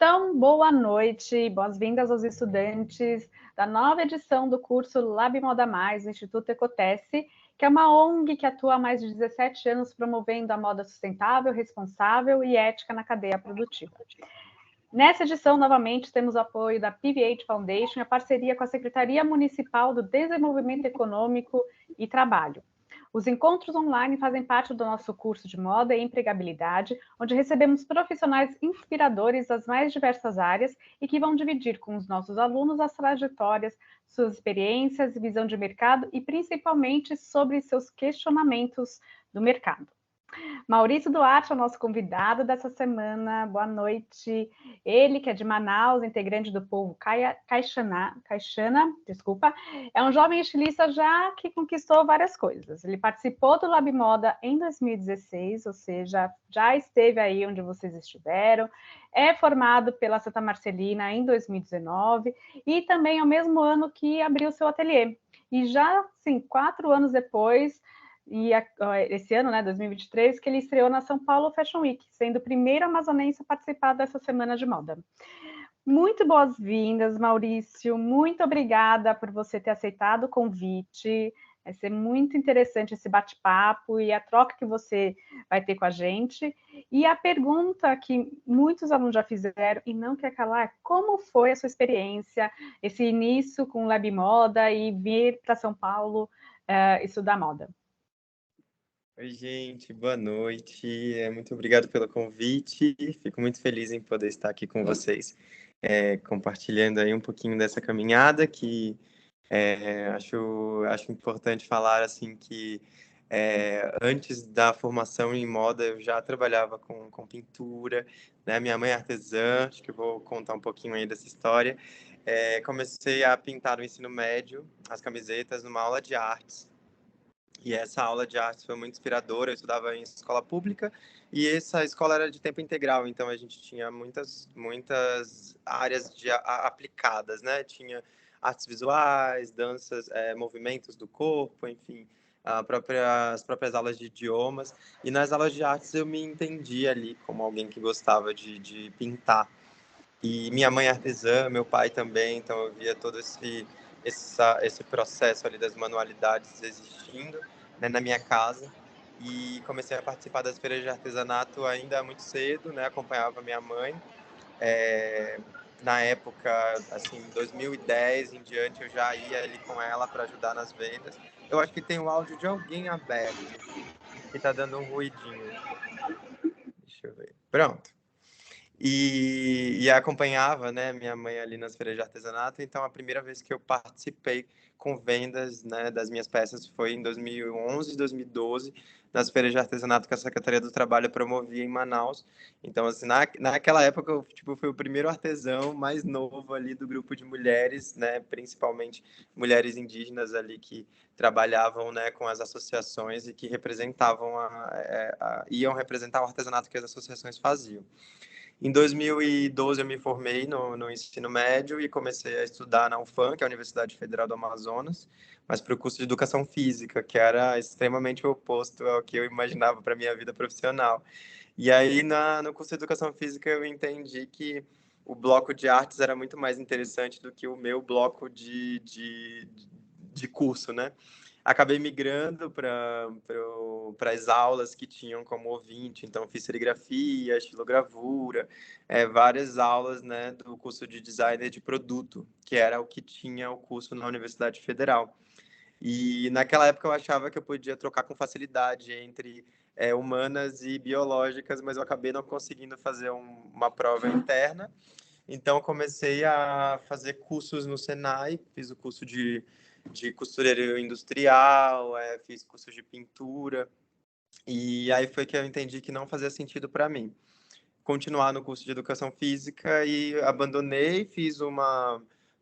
Então, boa noite, boas-vindas aos estudantes da nova edição do curso Lab Moda Mais, do Instituto Ecotesse, que é uma ONG que atua há mais de 17 anos promovendo a moda sustentável, responsável e ética na cadeia produtiva. Nessa edição, novamente, temos o apoio da PVH Foundation e a parceria com a Secretaria Municipal do Desenvolvimento Econômico e Trabalho. Os encontros online fazem parte do nosso curso de moda e empregabilidade, onde recebemos profissionais inspiradores das mais diversas áreas e que vão dividir com os nossos alunos as trajetórias, suas experiências, visão de mercado e principalmente sobre seus questionamentos do mercado. Maurício Duarte é o nosso convidado dessa semana. Boa noite. Ele, que é de Manaus, integrante do povo Caixana, desculpa, é um jovem estilista já que conquistou várias coisas. Ele participou do Lab Moda em 2016, ou seja, já esteve aí onde vocês estiveram. É formado pela Santa Marcelina em 2019 e também é o mesmo ano que abriu seu ateliê. E já, sim, 4 anos depois, e esse ano, né, 2023, que ele estreou na São Paulo Fashion Week, sendo o primeiro amazonense a participar dessa semana de moda. Muito boas-vindas, Maurício. Muito obrigada por você ter aceitado o convite. Vai ser muito interessante esse bate-papo e a troca que você vai ter com a gente. E a pergunta que muitos alunos já fizeram e não quer calar é como foi a sua experiência, esse início com o Lab Moda e vir para São Paulo estudar moda? Oi, gente, boa noite. Muito obrigado pelo convite. Fico muito feliz em poder estar aqui com vocês, compartilhando aí um pouquinho dessa caminhada que acho importante falar assim que antes da formação em moda eu já trabalhava com pintura, né? Minha mãe é artesã, acho que eu vou contar um pouquinho aí dessa história. Comecei a pintar no ensino médio, as camisetas, numa aula de artes. E essa aula de artes foi muito inspiradora. Eu estudava em escola pública e essa escola era de tempo integral, então a gente tinha muitas áreas aplicadas, né? Tinha artes visuais, danças, movimentos do corpo, enfim, as próprias aulas de idiomas. E nas aulas de artes eu me entendi ali como alguém que gostava de pintar. E minha mãe é artesã, meu pai também, então eu via todo esse processo ali das manualidades existindo, né, na minha casa. E comecei a participar das feiras de artesanato ainda muito cedo, né, acompanhava minha mãe. Na época, assim, 2010 em diante, eu já ia ali com ela para ajudar nas vendas. Eu acho que tem o áudio de alguém aberto, que tá dando um ruidinho. Deixa eu ver. Pronto. E acompanhava, né, minha mãe ali nas feiras de artesanato. Então, a primeira vez que eu participei com vendas, né, das minhas peças foi em 2011, 2012, nas feiras de artesanato que a Secretaria do Trabalho promovia em Manaus. Então, assim, naquela época, eu tipo, fui o primeiro artesão mais novo ali do grupo de mulheres, né, principalmente mulheres indígenas ali que trabalhavam, né, com as associações e que representavam iam representar o artesanato que as associações faziam. Em 2012, eu me formei no ensino médio e comecei a estudar na UFAM, que é a Universidade Federal do Amazonas, mas para o curso de Educação Física, que era extremamente oposto ao que eu imaginava para a minha vida profissional. E aí, no curso de Educação Física, eu entendi que o bloco de artes era muito mais interessante do que o meu bloco de curso, né? Acabei migrando para as aulas que tinham como ouvinte, então fiz serigrafia, estilogravura, várias aulas, né, do curso de designer de produto, que era o que tinha o curso na Universidade Federal. E naquela época eu achava que eu podia trocar com facilidade entre humanas e biológicas, mas eu acabei não conseguindo fazer uma prova interna. Então comecei a fazer cursos no Senai, fiz o curso de costureiro industrial, fiz cursos de pintura, e aí foi que eu entendi que não fazia sentido para mim continuar no curso de educação física e abandonei,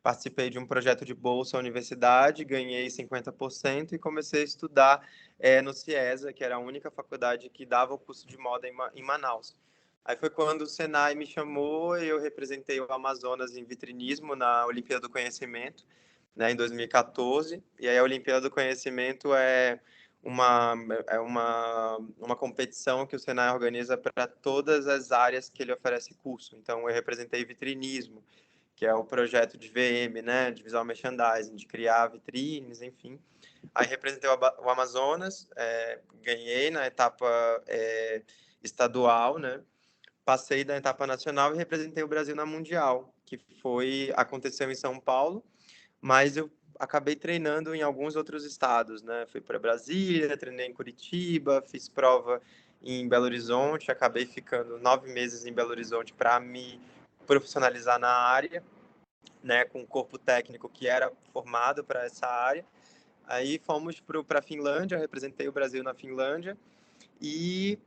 participei de um projeto de bolsa à universidade, ganhei 50% e comecei a estudar no CIESA, que era a única faculdade que dava o curso de moda em Manaus. Aí foi quando o Senai me chamou e eu representei o Amazonas em vitrinismo na Olimpíada do Conhecimento, né, em 2014. E aí a Olimpíada do Conhecimento é uma, uma competição que o Senai organiza para todas as áreas que ele oferece curso. Então, eu representei vitrinismo, que é o projeto de VM, né, de visual merchandising, de criar vitrines, enfim. Aí representei o Amazonas, ganhei na etapa estadual, né, passei da etapa nacional e representei o Brasil na Mundial, que aconteceu em São Paulo, mas eu acabei treinando em alguns outros estados, né? Fui para Brasília, treinei em Curitiba, fiz prova em Belo Horizonte, acabei ficando 9 meses em Belo Horizonte para me profissionalizar na área, né? Com um corpo técnico que era formado para essa área. Aí fomos para a Finlândia, representei o Brasil na Finlândia e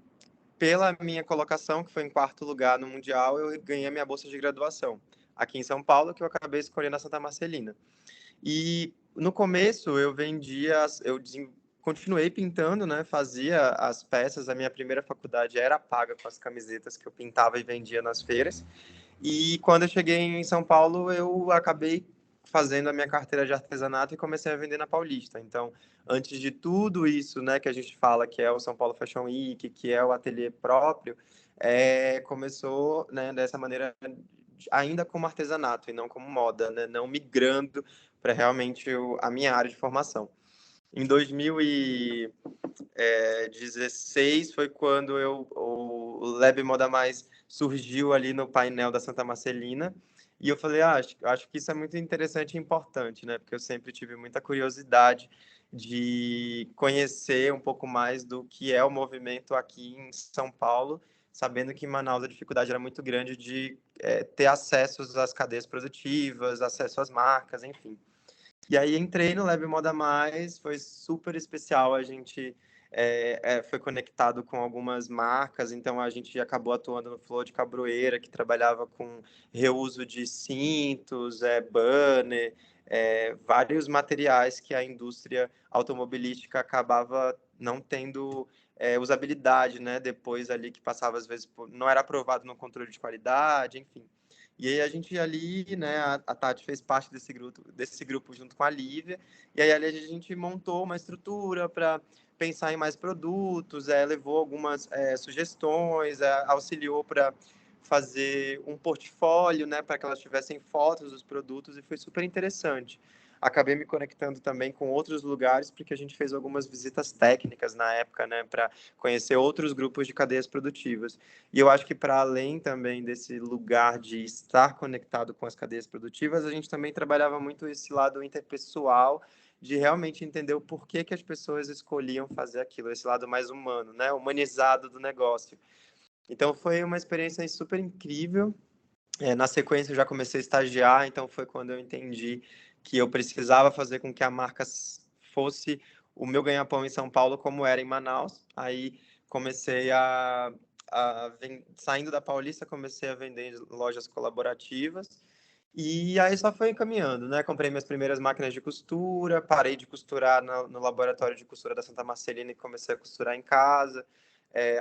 pela minha colocação, que foi em quarto lugar no Mundial, eu ganhei a minha bolsa de graduação aqui em São Paulo, que eu acabei escolhendo a Santa Marcelina. E no começo eu continuei pintando, né? Fazia as peças. A minha primeira faculdade era paga com as camisetas que eu pintava e vendia nas feiras. E quando eu cheguei em São Paulo, eu acabei fazendo a minha carteira de artesanato e comecei a vender na Paulista. Então, antes de tudo isso, né, que a gente fala que é o São Paulo Fashion Week, que é o ateliê próprio, começou, né, dessa maneira ainda como artesanato e não como moda, né, não migrando para realmente a minha área de formação. Em 2016 foi quando o Lab Moda Mais surgiu ali no painel da Santa Marcelina. E eu falei, acho que isso é muito interessante e importante, né? Porque eu sempre tive muita curiosidade de conhecer um pouco mais do que é o movimento aqui em São Paulo, sabendo que em Manaus a dificuldade era muito grande de ter acesso às cadeias produtivas, acesso às marcas, enfim. E aí entrei no Lab Moda Mais, foi super especial. A gente foi conectado com algumas marcas, então a gente acabou atuando no Flow de Cabroeira, que trabalhava com reuso de cintos, banner, vários materiais que a indústria automobilística acabava não tendo usabilidade, né? Depois ali que passava, às vezes, não era aprovado no controle de qualidade, enfim. E aí a gente ali, né, a Tati fez parte desse grupo junto com a Lívia, e aí ali a gente montou uma estrutura para pensar em mais produtos, levou algumas sugestões, auxiliou para fazer um portfólio, né, para que elas tivessem fotos dos produtos, e foi super interessante. Acabei me conectando também com outros lugares, porque a gente fez algumas visitas técnicas na época, né, para conhecer outros grupos de cadeias produtivas. E eu acho que para além também desse lugar de estar conectado com as cadeias produtivas, a gente também trabalhava muito esse lado interpessoal, de realmente entender o porquê que as pessoas escolhiam fazer aquilo, esse lado mais humano, né, humanizado do negócio. Então foi uma experiência super incrível. Na sequência eu já comecei a estagiar, então foi quando eu entendi que eu precisava fazer com que a marca fosse o meu ganha-pão em São Paulo como era em Manaus. Aí comecei saindo da Paulista, comecei a vender em lojas colaborativas. E aí só foi encaminhando, né? Comprei minhas primeiras máquinas de costura, parei de costurar no laboratório de costura da Santa Marcelina e comecei a costurar em casa.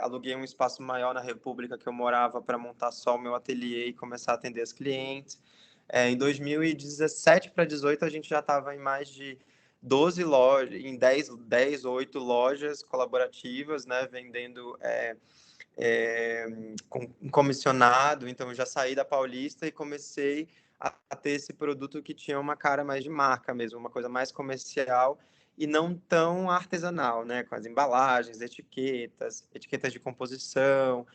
Aluguei um espaço maior na República que eu morava para montar só o meu ateliê e começar a atender as clientes. Em 2017 para 2018 a gente já estava em mais de 12 lojas, em 10 8 lojas colaborativas, né? Vendendo com comissionado. Então eu já saí da Paulista e comecei a ter esse produto que tinha uma cara mais de marca mesmo, uma coisa mais comercial e não tão artesanal, né? Com as embalagens, etiquetas de composição,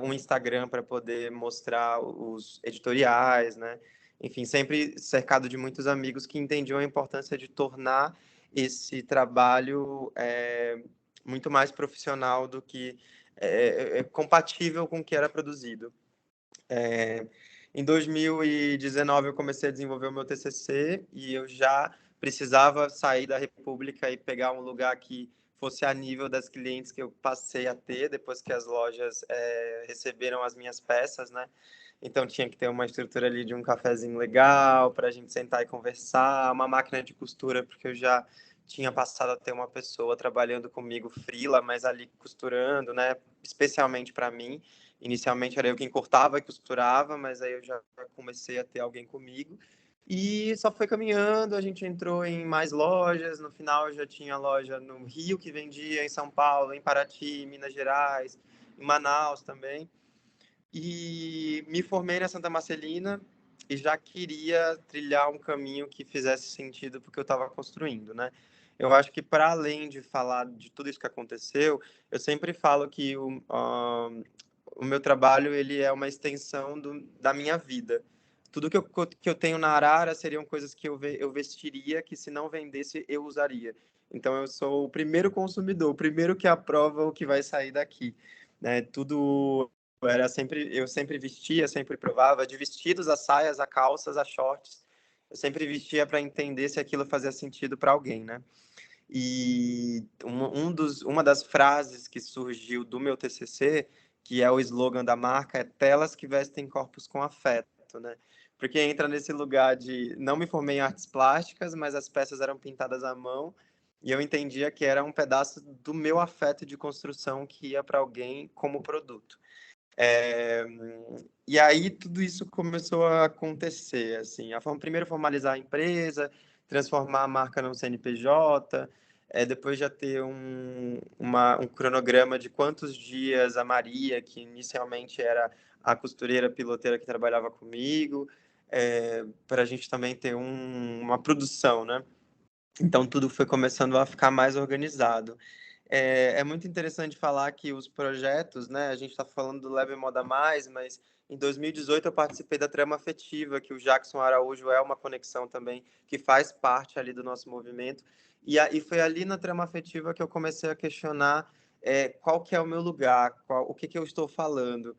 um Instagram para poder mostrar os editoriais, né? Enfim, sempre cercado de muitos amigos que entendiam a importância de tornar esse trabalho muito mais profissional do que compatível com o que era produzido. Em 2019 eu comecei a desenvolver o meu TCC e eu já precisava sair da República e pegar um lugar que fosse a nível das clientes que eu passei a ter depois que as lojas receberam as minhas peças, né? Então tinha que ter uma estrutura ali de um cafezinho legal para a gente sentar e conversar, uma máquina de costura, porque eu já tinha passado a ter uma pessoa trabalhando comigo freela, mas ali costurando, né? Especialmente para mim. Inicialmente era eu quem cortava e costurava, mas aí eu já comecei a ter alguém comigo. E só foi caminhando, a gente entrou em mais lojas, no final já tinha loja no Rio que vendia, em São Paulo, em Paraty, Minas Gerais, em Manaus também. E me formei na Santa Marcelina e já queria trilhar um caminho que fizesse sentido porque eu estava construindo, né? Eu acho que para além de falar de tudo isso que aconteceu, eu sempre falo que o meu trabalho ele é uma extensão da minha vida. Tudo que eu tenho na Arara seriam coisas que eu vestiria, que se não vendesse, eu usaria. Então, eu sou o primeiro consumidor, o primeiro que aprova o que vai sair daqui. Né? Tudo eu sempre vestia, sempre provava, de vestidos a saias, a calças, a shorts. Eu sempre vestia para entender se aquilo fazia sentido para alguém, né? E uma das frases que surgiu do meu TCC, que é o slogan da marca, é telas que vestem corpos com afeto, né? Porque entra nesse lugar de não me formei em artes plásticas, mas as peças eram pintadas à mão e eu entendia que era um pedaço do meu afeto de construção que ia para alguém como produto. É, e aí tudo isso começou a acontecer, assim, primeiro formalizar a empresa, transformar a marca num CNPJ, depois já ter um cronograma de quantos dias a Maria, que inicialmente era a costureira piloteira que trabalhava comigo, para a gente também ter uma produção, né? Então tudo foi começando a ficar mais organizado. É muito interessante falar que os projetos, né? A gente está falando do Leve Moda Mais, mas em 2018 eu participei da Trama Afetiva, que o Jackson Araújo é uma conexão também que faz parte ali do nosso movimento. E foi ali na Trama Afetiva que eu comecei a questionar qual que é o meu lugar, o que eu estou falando,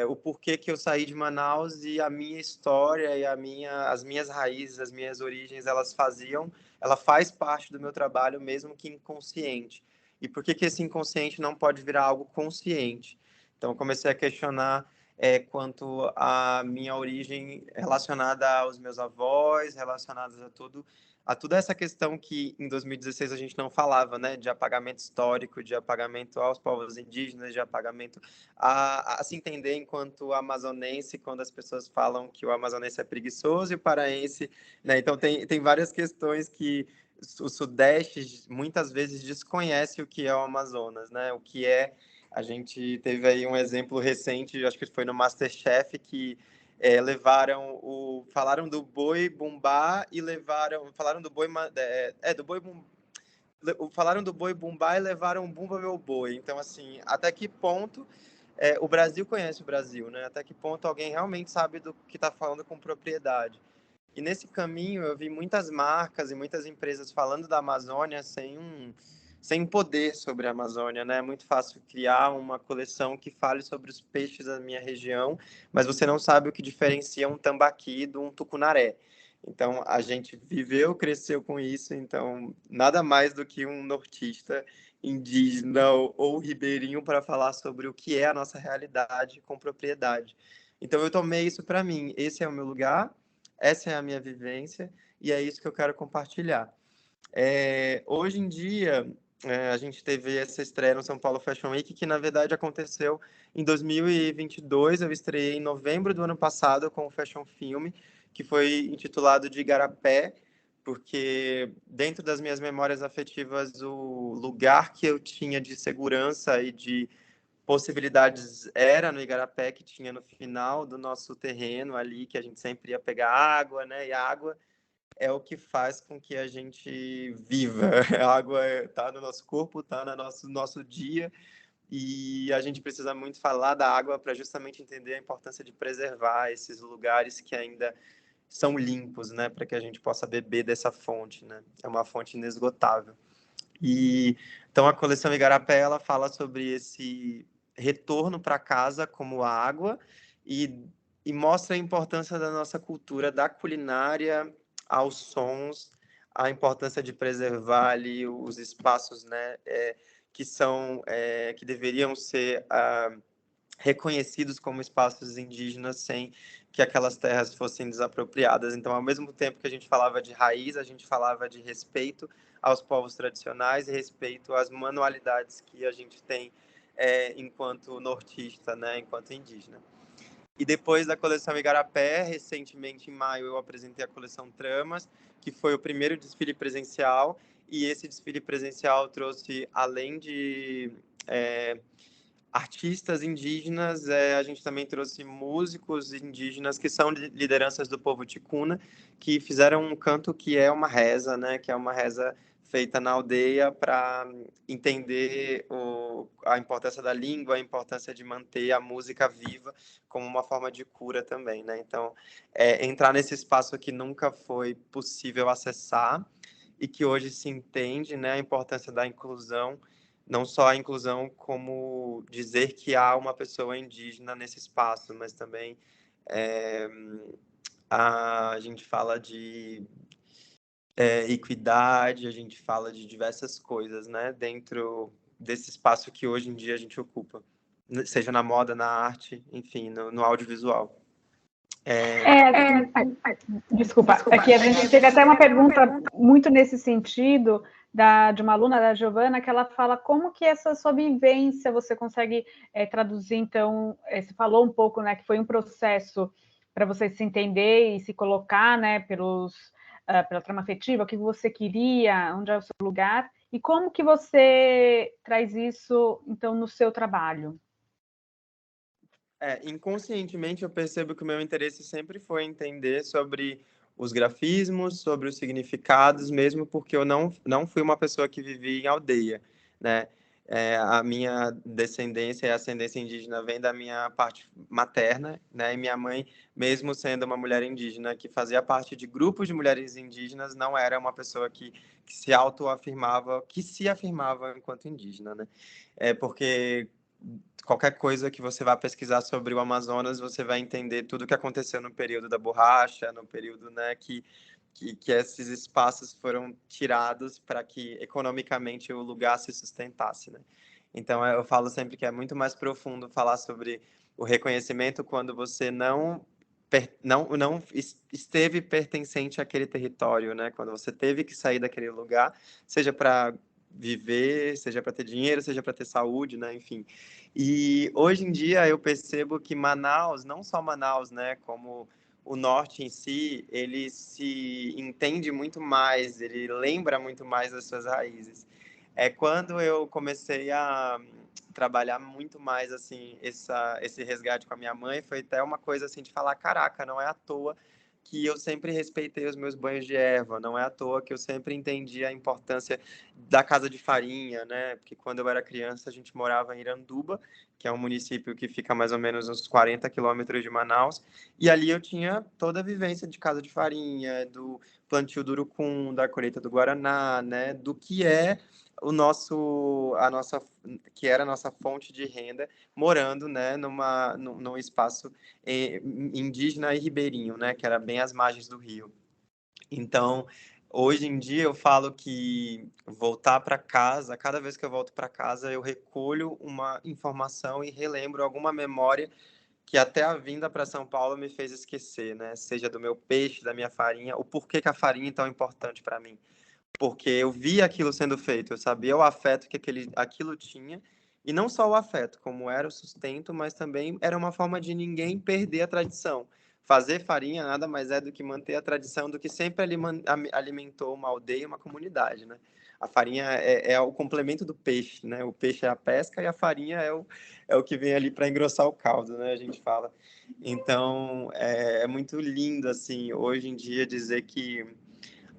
o porquê que eu saí de Manaus e a minha história e as minhas raízes, as minhas origens, ela faz parte do meu trabalho, mesmo que inconsciente. E por que esse inconsciente não pode virar algo consciente? Então, eu comecei a questionar quanto à minha origem relacionada aos meus avós, relacionadas a toda essa questão que em 2016 a gente não falava, né, de apagamento histórico, de apagamento aos povos indígenas, de apagamento a se entender enquanto amazonense, quando as pessoas falam que o amazonense é preguiçoso e o paraense, né? Então tem várias questões que o Sudeste muitas vezes desconhece o que é o Amazonas, né? O que é. A gente teve aí um exemplo recente, acho que foi no MasterChef, que falaram do boi bumbá e falaram do boi, do boi falaram do boi bumbá e levaram bumba meu boi. Então, assim, até que ponto o Brasil conhece o Brasil, né? Até que ponto alguém realmente sabe do que está falando com propriedade. E nesse caminho eu vi muitas marcas e muitas empresas falando da Amazônia sem poder sobre a Amazônia, né? É muito fácil criar uma coleção que fale sobre os peixes da minha região, mas você não sabe o que diferencia um tambaqui de um tucunaré. Então, a gente viveu, cresceu com isso, então nada mais do que um nortista indígena ou ribeirinho para falar sobre o que é a nossa realidade com propriedade. Então, eu tomei isso para mim. Esse é o meu lugar, essa é a minha vivência e é isso que eu quero compartilhar. Hoje em dia, a gente teve essa estreia no São Paulo Fashion Week, que na verdade aconteceu em 2022. Eu estreiei em novembro do ano passado com o Fashion Film, que foi intitulado de Igarapé, porque dentro das minhas memórias afetivas, o lugar que eu tinha de segurança e de possibilidades era no Igarapé, que tinha no final do nosso terreno ali, que a gente sempre ia pegar água, né? E a água é o que faz com que a gente viva. A água está no nosso corpo, está no nosso dia, e a gente precisa muito falar da água para justamente entender a importância de preservar esses lugares que ainda são limpos, né, para que a gente possa beber dessa fonte, né? É uma fonte inesgotável. E então a coleção Igarapé ela fala sobre esse retorno para casa como água e, e mostra a importância da nossa cultura, da culinária aos sons, a importância de preservar ali os espaços, né, que deveriam ser reconhecidos como espaços indígenas sem que aquelas terras fossem desapropriadas. Então, ao mesmo tempo que a gente falava de raiz, a gente falava de respeito aos povos tradicionais e respeito às manualidades que a gente tem enquanto nortista, né, enquanto indígena. E depois da coleção Igarapé, recentemente em maio, eu apresentei a coleção Tramas, que foi o primeiro desfile presencial. E esse desfile presencial trouxe, além de artistas indígenas, a gente também trouxe músicos indígenas que são lideranças do povo ticuna, que fizeram um canto que é uma reza, né? Que é uma reza feita na aldeia para entender a importância da língua, a importância de manter a música viva como uma forma de cura também, né? Então, entrar nesse espaço que nunca foi possível acessar e que hoje se entende, né, a importância da inclusão, não só a inclusão como dizer que há uma pessoa indígena nesse espaço, mas também a gente fala de equidade, a gente fala de diversas coisas, né, dentro desse espaço que hoje em dia a gente ocupa, seja na moda, na arte, enfim, no audiovisual. Desculpa, aqui a gente teve até uma pergunta muito nesse sentido de uma aluna da Giovana, que ela fala como que essa sua vivência você consegue traduzir, então, você falou um pouco, né, que foi um processo para você se entender e se colocar, né, pela trama afetiva, o que você queria, onde é o seu lugar, e como que você traz isso, então, no seu trabalho? Inconscientemente eu percebo que o meu interesse sempre foi entender sobre os grafismos, sobre os significados, mesmo porque eu não fui uma pessoa que vivia em aldeia, né? A minha descendência e ascendência indígena vem da minha parte materna, né? E minha mãe, mesmo sendo uma mulher indígena que fazia parte de grupos de mulheres indígenas, não era uma pessoa que se autoafirmava, que se afirmava enquanto indígena, né? Porque qualquer coisa que você vá pesquisar sobre o Amazonas, você vai entender tudo o que aconteceu no período da borracha, no período, né, que esses espaços foram tirados para que economicamente o lugar se sustentasse, né? Então eu falo sempre que é muito mais profundo falar sobre o reconhecimento quando você não esteve pertencente àquele território, né? Quando você teve que sair daquele lugar, seja para viver, seja para ter dinheiro, seja para ter saúde, né? Enfim. E hoje em dia eu percebo que Manaus, não só Manaus, né, como o norte em si, ele se entende muito mais, ele lembra muito mais das suas raízes. Quando eu comecei a trabalhar muito mais assim esse resgate com a minha mãe, foi até uma coisa assim de falar, caraca, não é à toa que eu sempre respeitei os meus banhos de erva, não é à toa que eu sempre entendi a importância da casa de farinha, né? Porque quando eu era criança a gente morava em Iranduba, que é um município que fica mais ou menos uns 40 quilômetros de Manaus, e ali eu tinha toda a vivência de casa de farinha, do plantio do urucum, da colheita do guaraná, né? Do que é que era a nossa fonte de renda, morando, né, num espaço indígena e ribeirinho, né, que era bem às margens do rio. Então, hoje em dia eu falo que voltar para casa, cada vez que eu volto para casa, eu recolho uma informação e relembro alguma memória que até a vinda para São Paulo me fez esquecer, né? Seja do meu peixe, da minha farinha, o porquê que a farinha é tão importante para mim. Porque eu via aquilo sendo feito, eu sabia o afeto que aquilo tinha, e não só o afeto, como era o sustento, mas também era uma forma de ninguém perder a tradição. Fazer farinha nada mais é do que manter a tradição do que sempre alimentou uma aldeia, uma comunidade, né? A farinha é o complemento do peixe, né? O peixe é a pesca e a farinha é o que vem ali para engrossar o caldo, né? A gente fala. Então, é muito lindo, assim, hoje em dia dizer que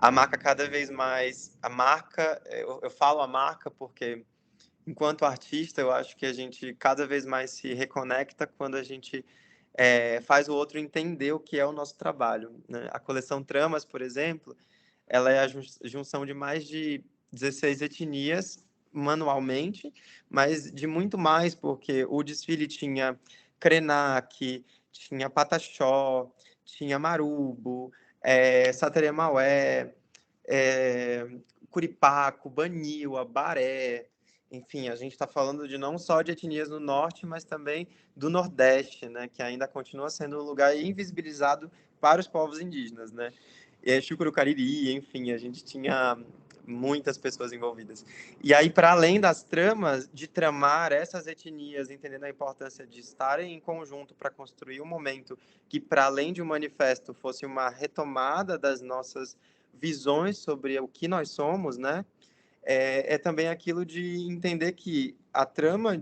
a marca cada vez mais, eu falo a marca porque enquanto artista eu acho que a gente cada vez mais se reconecta quando a gente faz o outro entender o que é o nosso trabalho, né? A coleção Tramas, por exemplo, ela é a junção de mais de 16 etnias manualmente, mas de muito mais, porque o desfile tinha Krenak, tinha Pataxó, tinha Marubo, Sateremaué, é, Curipaco, Baniwa, Baré, enfim, a gente está falando de não só de etnias no norte, mas também do nordeste, né, que ainda continua sendo um lugar invisibilizado para os povos indígenas, né? Chucuru Cariri, enfim, a gente tinha muitas pessoas envolvidas. E aí, para além das tramas, de tramar essas etnias, entendendo a importância de estarem em conjunto para construir um momento que, para além de um manifesto, fosse uma retomada das nossas visões sobre o que nós somos, né? É também aquilo de entender que a trama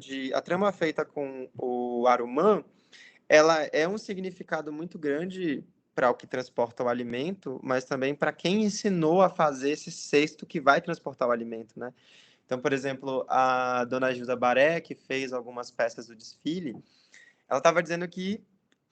feita com o Arumã, ela é um significado muito grande para o que transporta o alimento, mas também para quem ensinou a fazer esse cesto que vai transportar o alimento, né? Então, por exemplo, a dona Gilda Baré, que fez algumas peças do desfile, ela estava dizendo que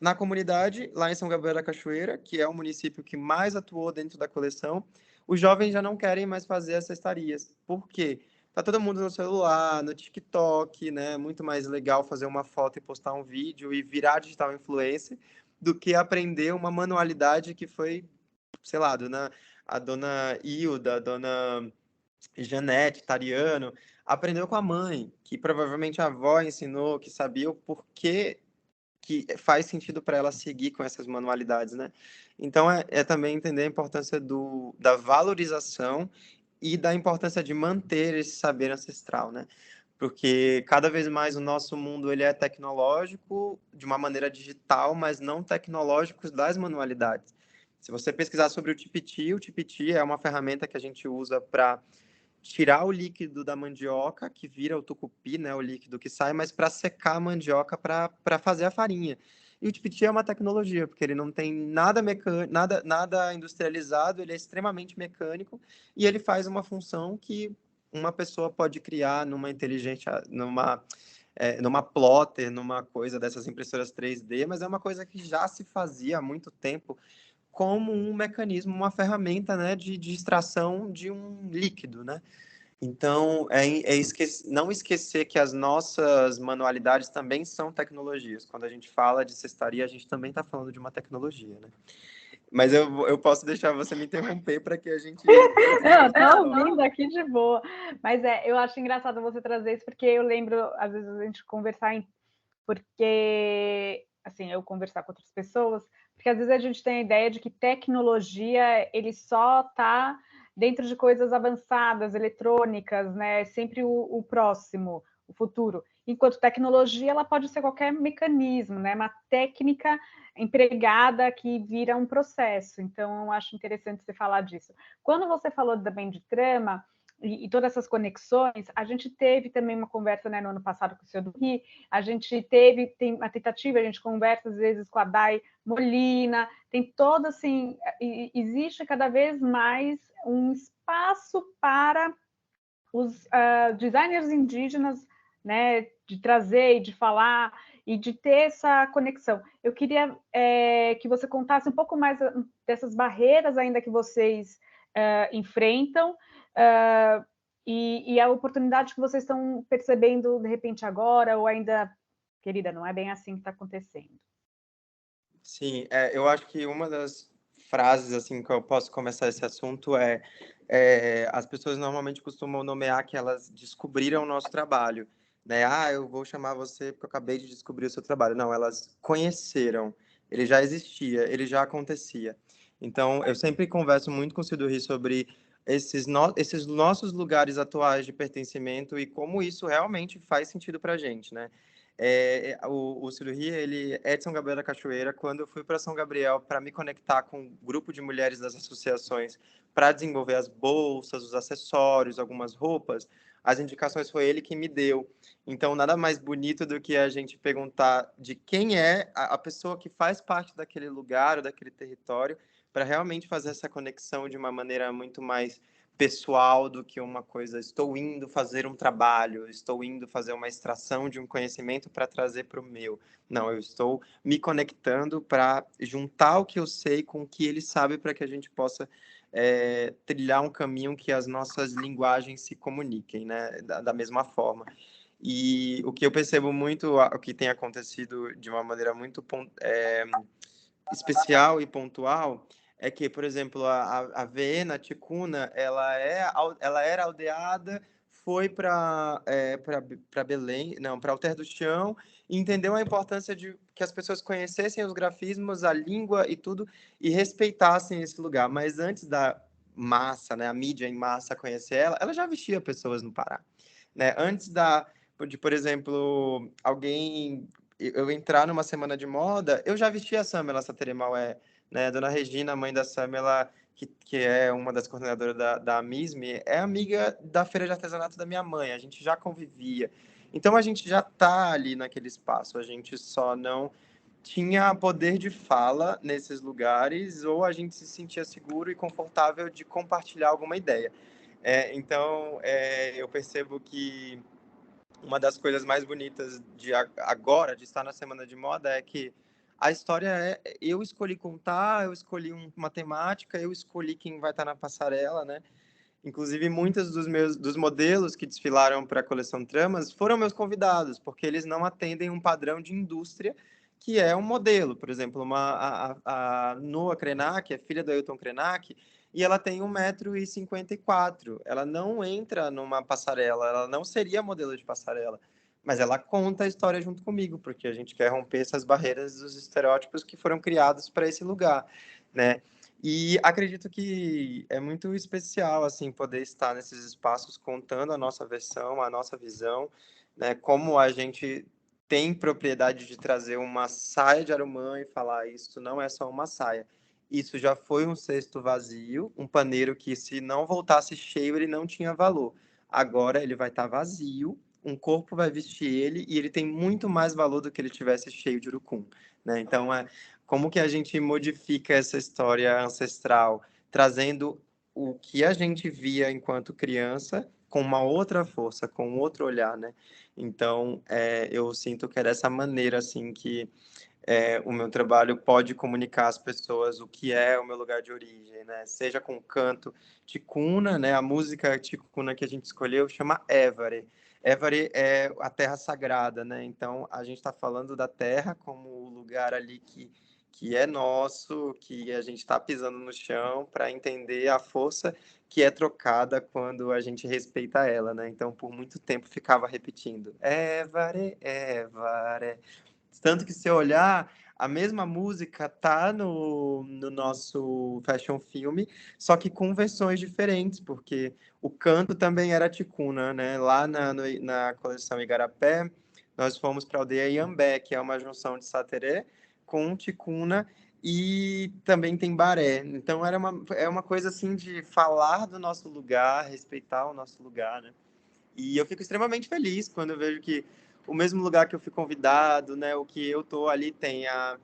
na comunidade, lá em São Gabriel da Cachoeira, que é o município que mais atuou dentro da coleção, os jovens já não querem mais fazer as cestarias. Por quê? Tá todo mundo no celular, no TikTok, né? Muito mais legal fazer uma foto e postar um vídeo e virar digital influencer do que aprender uma manualidade que foi, sei lá, a dona Hilda, a dona Janete, Tariano, aprendeu com a mãe, que provavelmente a avó ensinou, que sabia o porquê que faz sentido para ela seguir com essas manualidades, né? Então, é também entender a importância da valorização e da importância de manter esse saber ancestral, né? Porque cada vez mais o nosso mundo ele é tecnológico de uma maneira digital, mas não tecnológico das manualidades. Se você pesquisar sobre o tipiti é uma ferramenta que a gente usa para tirar o líquido da mandioca, que vira o tucupi, né, o líquido que sai, mas para secar a mandioca para fazer a farinha. E o tipiti é uma tecnologia, porque ele não tem nada mecânico, nada industrializado, ele é extremamente mecânico e ele faz uma função que uma pessoa pode criar numa inteligência, numa plotter, numa coisa dessas impressoras 3D, mas é uma coisa que já se fazia há muito tempo como um mecanismo, uma ferramenta, né, de extração de um líquido, né? Então, não esquecer que as nossas manualidades também são tecnologias. Quando a gente fala de cestaria, a gente também está falando de uma tecnologia, né? Mas eu posso deixar você me interromper para que a gente... Eu tô ouvindo aqui de boa. Mas eu acho engraçado você trazer isso, porque eu lembro, às vezes, a gente conversar porque, assim, eu conversar com outras pessoas, porque às vezes a gente tem a ideia de que tecnologia, ele só está dentro de coisas avançadas, eletrônicas, né? Sempre o próximo, o futuro. Enquanto tecnologia, ela pode ser qualquer mecanismo, né? Uma técnica empregada que vira um processo. Então, eu acho interessante você falar disso. Quando você falou também de trama, e todas essas conexões, a gente teve também uma conversa, né, no ano passado com o senhor do Rio, a gente tem uma tentativa, a gente conversa às vezes com a Dai Molina, tem todo assim, existe cada vez mais um espaço para os designers indígenas, né, de trazer e de falar e de ter essa conexão. Eu queria que você contasse um pouco mais dessas barreiras ainda que vocês enfrentam, e a oportunidade que vocês estão percebendo de repente agora, ou ainda, querida, não é bem assim que está acontecendo. Sim, eu acho que uma das frases assim que eu posso começar esse assunto as pessoas normalmente costumam nomear que elas descobriram o nosso trabalho, né? Ah, eu vou chamar você porque eu acabei de descobrir o seu trabalho. Não, elas conheceram, ele já existia, ele já acontecia. Então, eu sempre converso muito com o Cidurri sobre esses nossos lugares atuais de pertencimento e como isso realmente faz sentido para a gente, né? O Cidurri, ele é de São Gabriel da Cachoeira. Quando eu fui para São Gabriel para me conectar com um grupo de mulheres das associações para desenvolver as bolsas, os acessórios, algumas roupas, as indicações foi ele que me deu. Então, nada mais bonito do que a gente perguntar de quem é a pessoa que faz parte daquele lugar ou daquele território, para realmente fazer essa conexão de uma maneira muito mais pessoal do que uma coisa, estou indo fazer um trabalho, estou indo fazer uma extração de um conhecimento para trazer para o meu. Não, eu estou me conectando para juntar o que eu sei com o que ele sabe para que a gente possa trilhar um caminho que as nossas linguagens se comuniquem, né, da mesma forma. E o que eu percebo muito, o que tem acontecido de uma maneira muito especial e pontual, é que, por exemplo, a Vena Ticuna, ela era aldeada, foi para Belém, não, para Alter do Chão, e entendeu a importância de que as pessoas conhecessem os grafismos, a língua e tudo, e respeitassem esse lugar. Mas antes massa, né, a mídia em massa conhecer ela, ela já vestia pessoas no Pará, né? Antes de, por exemplo, eu entrar numa semana de moda, eu já vestia a Samela Sateremaué, né? Dona Regina, mãe da Samela, que é uma das coordenadoras da MISME, é amiga da feira de artesanato da minha mãe, a gente já convivia. Então a gente já está ali naquele espaço, a gente só não tinha poder de fala nesses lugares ou a gente se sentia seguro e confortável de compartilhar alguma ideia. Então, eu percebo que uma das coisas mais bonitas de agora, de estar na Semana de Moda, é que a história eu escolhi contar, eu escolhi uma temática, eu escolhi quem vai estar na passarela, né? Inclusive, muitos dos modelos que desfilaram para a coleção Tramas foram meus convidados, porque eles não atendem um padrão de indústria que é um modelo. Por exemplo, a Noa Krenak é filha do Ailton Krenak e ela tem 1,54 m. Ela não entra numa passarela, ela não seria modelo de passarela, mas ela conta a história junto comigo, porque a gente quer romper essas barreiras dos estereótipos que foram criados para esse lugar, né? E acredito que é muito especial, assim, poder estar nesses espaços contando a nossa versão, a nossa visão, né? Como a gente tem propriedade de trazer uma saia de Arumã e falar isso não é só uma saia. Isso já foi um cesto vazio, um paneiro que se não voltasse cheio, ele não tinha valor. Agora ele vai estar vazio, um corpo vai vestir ele e ele tem muito mais valor do que ele tivesse cheio de urucum, né? Então, como que a gente modifica essa história ancestral, trazendo o que a gente via enquanto criança com uma outra força, com outro olhar, né? Então, eu sinto que é dessa maneira, assim, que o meu trabalho pode comunicar às pessoas o que é o meu lugar de origem, né? Seja com canto ticuna, né? A música ticuna que a gente escolheu chama Évare. Évare é a terra sagrada, né? Então, a gente está falando da terra como o lugar ali que é nosso, que a gente está pisando no chão para entender a força que é trocada quando a gente respeita ela, né? Então, por muito tempo ficava repetindo Évare, Évare. Tanto que se eu olhar, a mesma música tá no nosso fashion filme, só que com versões diferentes, porque o canto também era ticuna, né? Lá na coleção Igarapé, nós fomos para a aldeia Iambé, que é uma junção de sateré com ticuna, e também tem baré. Então é uma coisa assim de falar do nosso lugar, respeitar o nosso lugar, né? E eu fico extremamente feliz quando eu vejo que o mesmo lugar que eu fui convidado, né, o que eu tô ali tem a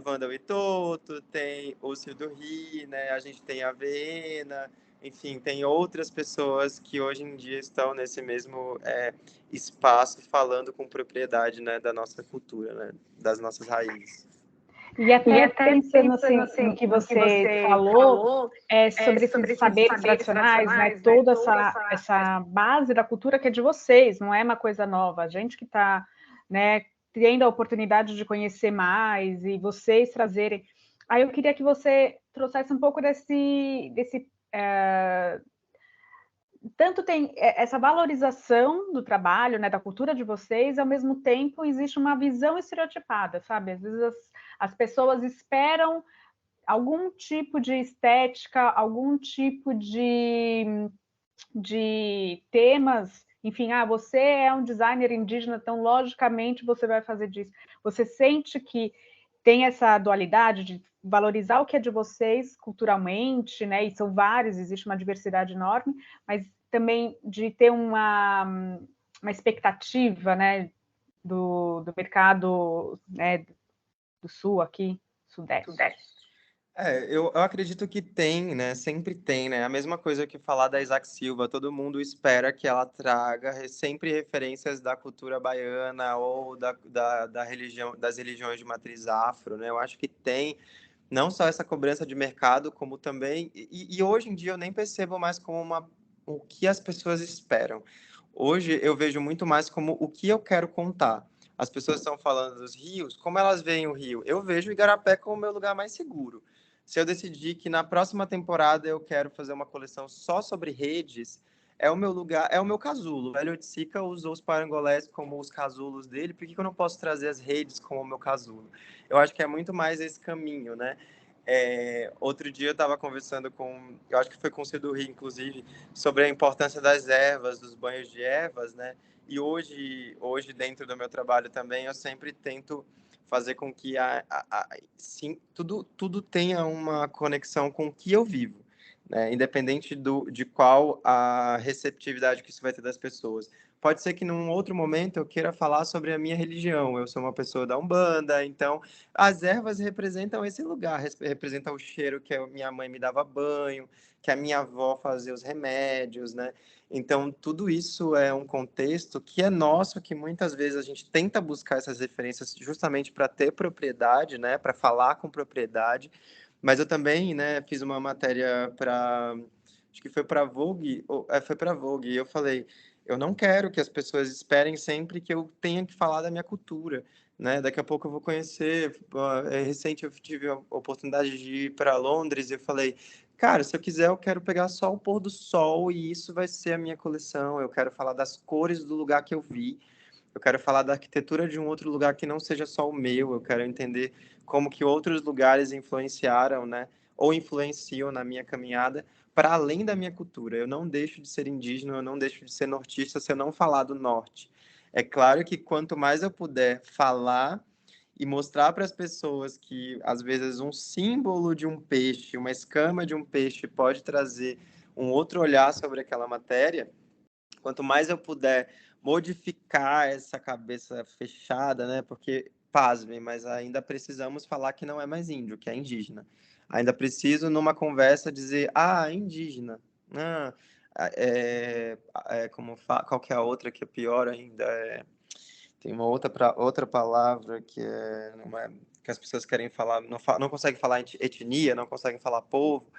Wanda Witoto, tem o Cil do Ri, né, a gente tem a Vena, enfim, tem outras pessoas que hoje em dia estão nesse mesmo espaço falando com propriedade, né, da nossa cultura, né, das nossas raízes. E até pensando assim no que você falou sobre esses saberes tradicionais, né? Toda essa base da cultura que é de vocês, não é uma coisa nova. A gente que está, né, tendo a oportunidade de conhecer mais e vocês trazerem. Aí eu queria que você trouxesse um pouco desse tanto tem essa valorização do trabalho, né, da cultura de vocês, ao mesmo tempo existe uma visão estereotipada, sabe? Às vezes as pessoas esperam algum tipo de estética, algum tipo de temas, enfim, você é um designer indígena, então logicamente você vai fazer disso. Você sente que tem essa dualidade de valorizar o que é de vocês culturalmente, né? E são vários, existe uma diversidade enorme, mas também de ter uma expectativa, né, do mercado, né, do sul aqui, sudeste. Eu acredito que tem, né? Sempre tem, né? A mesma coisa que falar da Isaac Silva, todo mundo espera que ela traga sempre referências da cultura baiana ou da religião, das religiões de matriz afro, né? Eu acho que tem não só essa cobrança de mercado, como também. E hoje em dia eu nem percebo mais como o que as pessoas esperam. Hoje eu vejo muito mais como o que eu quero contar. As pessoas estão falando dos rios, como elas veem o rio? Eu vejo o Igarapé como o meu lugar mais seguro. Se eu decidir que na próxima temporada eu quero fazer uma coleção só sobre redes, é o meu lugar, é o meu casulo. O Hélio Oiticica usou os parangolés como os casulos dele, por que eu não posso trazer as redes como o meu casulo? Eu acho que é muito mais esse caminho, né? Outro dia eu estava conversando eu acho que foi com o Siduri, inclusive, sobre a importância das ervas, dos banhos de ervas, né? E hoje dentro do meu trabalho também, eu sempre tento fazer com que sim, tudo tenha uma conexão com o que eu vivo, né? Independente de qual a receptividade que isso vai ter das pessoas. Pode ser que num outro momento eu queira falar sobre a minha religião. Eu sou uma pessoa da Umbanda, então as ervas representam esse lugar, representam o cheiro que a minha mãe me dava banho, que a minha avó fazia os remédios, né? Então, tudo isso é um contexto que é nosso, que muitas vezes a gente tenta buscar essas referências justamente para ter propriedade, né? Para falar com propriedade. Mas eu também, né, fiz uma matéria para, acho que foi para Vogue, foi para Vogue, e eu falei, eu não quero que as pessoas esperem sempre que eu tenha que falar da minha cultura, né? Daqui a pouco eu vou conhecer. Recente eu tive a oportunidade de ir para Londres e eu falei, cara, se eu quiser eu quero pegar só o pôr do sol e isso vai ser a minha coleção. Eu quero falar das cores do lugar que eu vi. Eu quero falar da arquitetura de um outro lugar que não seja só o meu. Eu quero entender como que outros lugares influenciaram, né? Ou influenciam na minha caminhada para além da minha cultura. Eu não deixo de ser indígena, eu não deixo de ser nortista se eu não falar do norte. É claro que quanto mais eu puder falar e mostrar para as pessoas que, às vezes, um símbolo de um peixe, uma escama de um peixe pode trazer um outro olhar sobre aquela matéria, quanto mais eu puder modificar essa cabeça fechada, né? Porque, pasmem, mas ainda precisamos falar que não é mais índio, que é indígena. Ainda preciso, numa conversa, dizer, indígena. Ah, qual que é a outra que é pior ainda? Tem uma outra palavra que as pessoas querem falar, não conseguem falar etnia, não conseguem falar povo,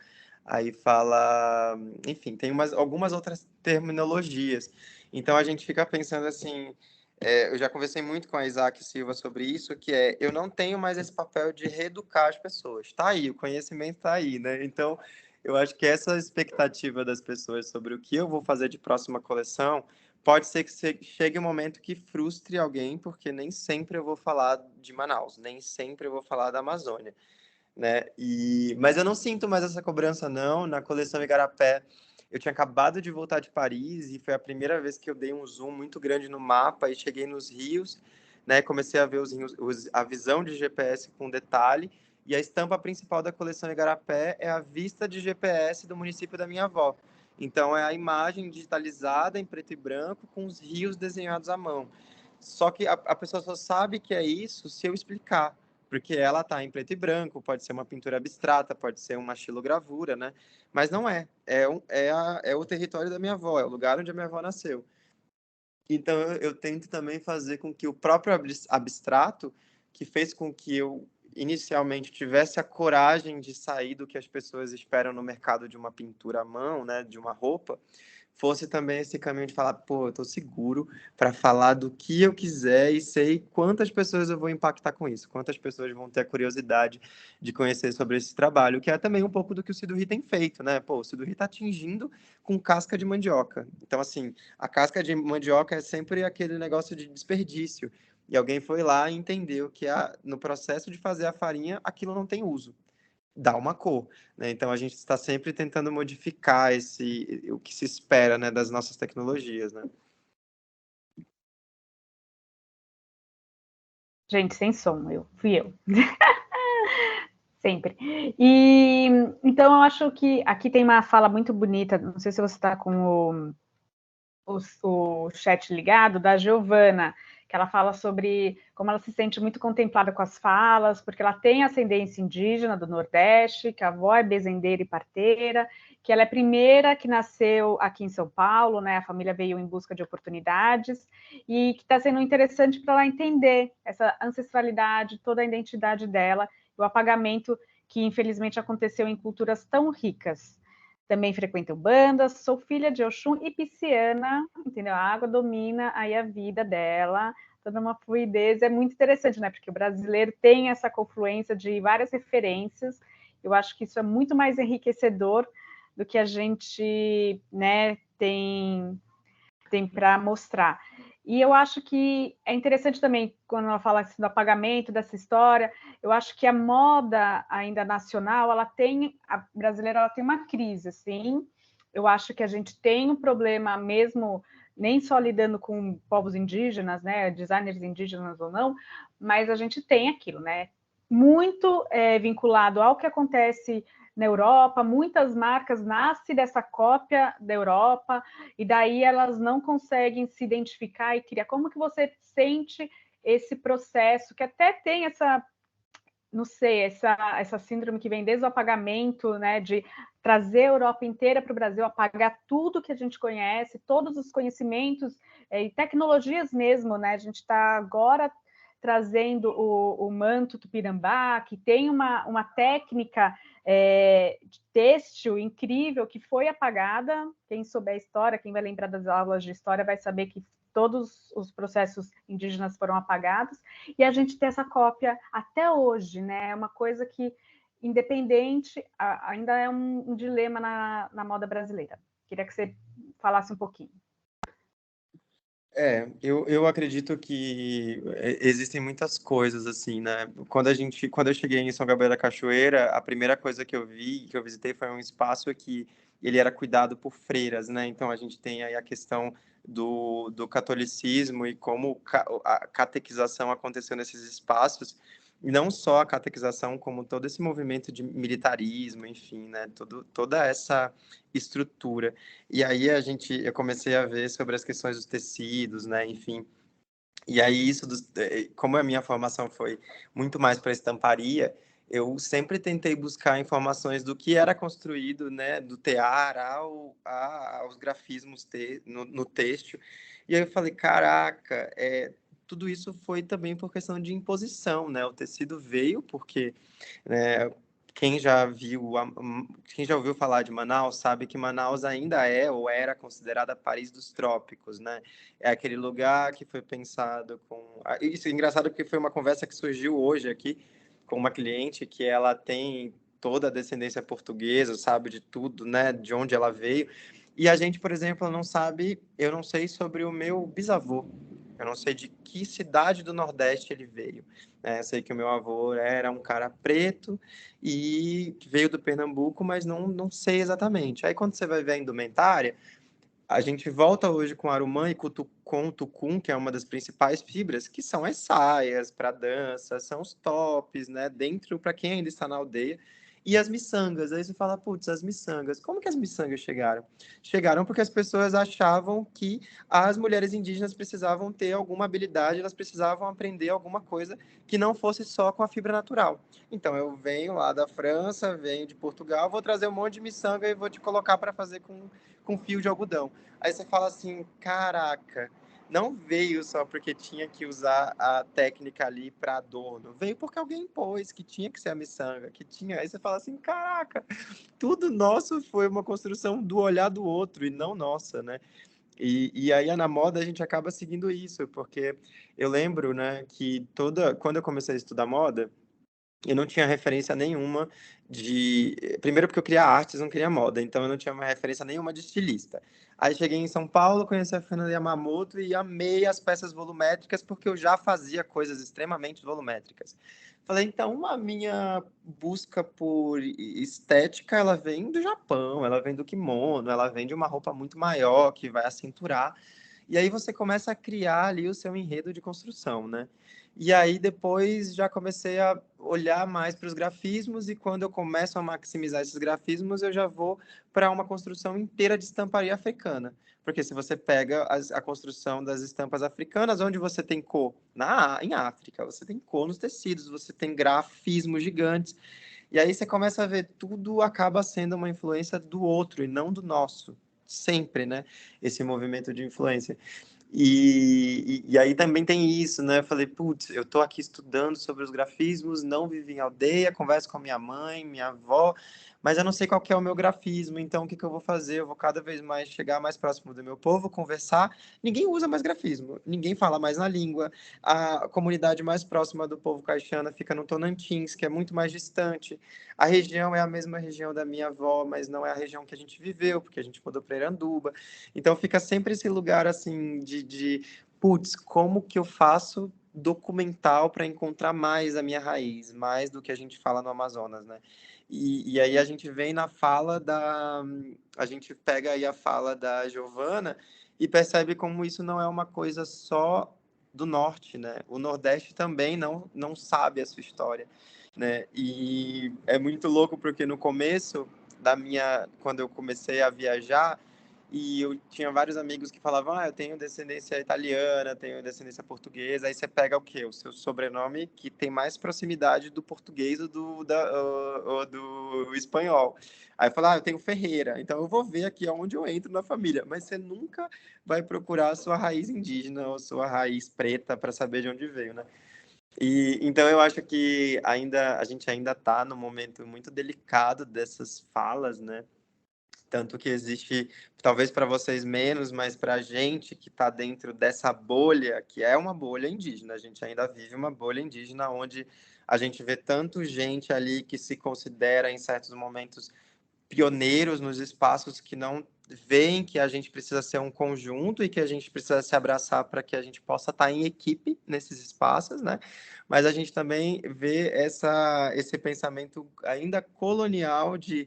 aí fala, enfim, tem algumas outras terminologias. Então a gente fica pensando assim, eu já conversei muito com a Isaac Silva sobre isso, que eu não tenho mais esse papel de reeducar as pessoas. Tá aí, o conhecimento tá aí, né? Então eu acho que essa expectativa das pessoas sobre o que eu vou fazer de próxima coleção pode ser que chegue um momento que frustre alguém, porque nem sempre eu vou falar de Manaus, nem sempre eu vou falar da Amazônia, né? Mas eu não sinto mais essa cobrança, não. Na coleção Igarapé, eu tinha acabado de voltar de Paris e foi a primeira vez que eu dei um zoom muito grande no mapa e cheguei nos rios, né? Comecei a ver os rios, a visão de GPS com detalhe. E a estampa principal da coleção Igarapé é a vista de GPS do município da minha avó. Então, é a imagem digitalizada em preto e branco com os rios desenhados à mão. Só que a pessoa só sabe que é isso se eu explicar, porque ela está em preto e branco, pode ser uma pintura abstrata, pode ser uma xilogravura, né? Mas não é. É o território da minha avó, é o lugar onde a minha avó nasceu. Então, eu tento também fazer com que o próprio abstrato, que fez com que eu inicialmente tivesse a coragem de sair do que as pessoas esperam no mercado de uma pintura à mão, né, de uma roupa, fosse também esse caminho de falar, pô, eu tô seguro para falar do que eu quiser e sei quantas pessoas eu vou impactar com isso, quantas pessoas vão ter a curiosidade de conhecer sobre esse trabalho, que é também um pouco do que o Siduri tem feito, né? Pô, o Siduri está atingindo com casca de mandioca. Então, assim, a casca de mandioca é sempre aquele negócio de desperdício. E alguém foi lá e entendeu que no processo de fazer a farinha, aquilo não tem uso, dá uma cor, né? Então a gente está sempre tentando modificar o que se espera, né, das nossas tecnologias, né? Gente, sem som, fui eu. Sempre. E então eu acho que aqui tem uma fala muito bonita, não sei se você está com o chat ligado, da Giovana, que ela fala sobre como ela se sente muito contemplada com as falas, porque ela tem ascendência indígena do Nordeste, que a avó é bezendeira e parteira, que ela é a primeira que nasceu aqui em São Paulo, né? A família veio em busca de oportunidades, e que está sendo interessante para ela entender essa ancestralidade, toda a identidade dela, o apagamento que infelizmente aconteceu em culturas tão ricas. Também frequento bandas, sou filha de Oxum e pisciana, entendeu? A água domina aí a vida dela, toda uma fluidez. É muito interessante, né? Porque o brasileiro tem essa confluência de várias referências. Eu acho que isso é muito mais enriquecedor do que a gente, né, tem para mostrar. E eu acho que é interessante também, quando ela fala assim, do apagamento dessa história, eu acho que a moda ainda nacional, a brasileira ela tem uma crise, assim. Eu acho que a gente tem um problema mesmo, nem só lidando com povos indígenas, né, designers indígenas ou não, mas a gente tem aquilo, né, muito vinculado ao que acontece na Europa, muitas marcas nascem dessa cópia da Europa, e daí elas não conseguem se identificar e criar. Como que você sente esse processo, que até tem essa, não sei, essa síndrome que vem desde o apagamento, né, de trazer a Europa inteira para o Brasil, apagar tudo que a gente conhece, todos os conhecimentos e tecnologias mesmo, né? A gente está agora trazendo o manto tupinambá, que tem uma técnica de têxtil incrível que foi apagada. Quem souber a história, quem vai lembrar das aulas de história vai saber que todos os processos indígenas foram apagados, e a gente tem essa cópia até hoje, né? É uma coisa que, independente, ainda é um dilema na moda brasileira. Queria que você falasse um pouquinho. Eu acredito que existem muitas coisas assim, né? Quando eu cheguei em São Gabriel da Cachoeira, a primeira coisa que eu vi, que eu visitei, foi um espaço que ele era cuidado por freiras, né? Então a gente tem aí a questão do catolicismo e como a catequização aconteceu nesses espaços, e não só a catequização, como todo esse movimento de militarismo, enfim, né? Toda essa estrutura. E aí eu comecei a ver sobre as questões dos tecidos, né, enfim. E aí como a minha formação foi muito mais para estamparia, eu sempre tentei buscar informações do que era construído, né, do tear aos grafismos no têxtil. E aí eu falei, caraca, tudo isso foi também por questão de imposição, né? O tecido veio porque, né, quem já quem já ouviu falar de Manaus sabe que Manaus ainda é ou era considerada Paris dos trópicos, né? É aquele lugar que foi pensado com... Isso é engraçado porque foi uma conversa que surgiu hoje aqui com uma cliente que ela tem toda a descendência portuguesa, sabe de tudo, né? De onde ela veio. E a gente, por exemplo, não sabe, eu não sei sobre o meu bisavô. Eu não sei de que cidade do Nordeste ele veio. Eu sei que o meu avô era um cara preto e veio do Pernambuco, mas não sei exatamente. Aí quando você vai ver a indumentária, a gente volta hoje com arumã e com tucum, que é uma das principais fibras, que são as saias para dança, são os tops, né? Dentro, para quem ainda está na aldeia. E as miçangas. Aí você fala, putz, as miçangas. Como que as miçangas chegaram? Chegaram porque as pessoas achavam que as mulheres indígenas precisavam ter alguma habilidade, elas precisavam aprender alguma coisa que não fosse só com a fibra natural. Então, eu venho lá da França, venho de Portugal, vou trazer um monte de miçanga e vou te colocar para fazer com fio de algodão. Aí você fala assim, caraca, não veio só porque tinha que usar a técnica ali para adorno, veio porque alguém impôs que tinha que ser a miçanga, que tinha. Aí você fala assim, caraca, tudo nosso foi uma construção do olhar do outro e não nossa, né? E aí na moda a gente acaba seguindo isso, porque eu lembro, né, que quando eu comecei a estudar moda, eu não tinha referência nenhuma Primeiro porque eu queria artes, não queria moda, então eu não tinha uma referência nenhuma de estilista. Aí cheguei em São Paulo, conheci a Fernanda Yamamoto e amei as peças volumétricas porque eu já fazia coisas extremamente volumétricas. Falei, então a minha busca por estética, ela vem do Japão, ela vem do kimono, ela vem de uma roupa muito maior que vai acinturar. E aí você começa a criar ali o seu enredo de construção, né? E aí depois já comecei a olhar mais para os grafismos e quando eu começo a maximizar esses grafismos, eu já vou para uma construção inteira de estamparia africana. Porque se você pega a construção das estampas africanas, onde você tem cor? Em África, você tem cor nos tecidos, você tem grafismos gigantes. E aí você começa a ver tudo acaba sendo uma influência do outro e não do nosso. Sempre, né? Esse movimento de influência. E aí também tem isso, né? Eu falei, putz, eu tô aqui estudando sobre os grafismos, não vivi em aldeia, converso com a minha mãe, minha avó, mas eu não sei qual que é o meu grafismo, então o que que eu vou fazer? Eu vou cada vez mais chegar mais próximo do meu povo, conversar. Ninguém usa mais grafismo, ninguém fala mais na língua. A comunidade mais próxima do povo caixana fica no Tonantins, que é muito mais distante. A região é a mesma região da minha avó, mas não é a região que a gente viveu, porque a gente mudou para Iranduba. Então fica sempre esse lugar assim de putz, como que eu faço documental para encontrar mais a minha raiz, mais do que a gente fala no Amazonas, né? E aí a gente vem na fala da... A gente pega aí a fala da Giovana e percebe como isso não é uma coisa só do Norte, né? O Nordeste também não sabe a sua história, né? E é muito louco porque no começo quando eu comecei a viajar, e eu tinha vários amigos que falavam, eu tenho descendência italiana, tenho descendência portuguesa. Aí você pega o quê? O seu sobrenome que tem mais proximidade do português ou do espanhol. Aí fala, eu tenho Ferreira, então eu vou ver aqui onde eu entro na família. Mas você nunca vai procurar a sua raiz indígena ou sua raiz preta para saber de onde veio, né? E então eu acho que a gente ainda está num momento muito delicado dessas falas, né? Tanto que existe, talvez para vocês menos, mas para a gente que está dentro dessa bolha, que é uma bolha indígena, a gente ainda vive uma bolha indígena onde a gente vê tanto gente ali que se considera, em certos momentos, pioneiros nos espaços que não veem que a gente precisa ser um conjunto e que a gente precisa se abraçar para que a gente possa estar em equipe nesses espaços, né? Mas a gente também vê esse pensamento ainda colonial de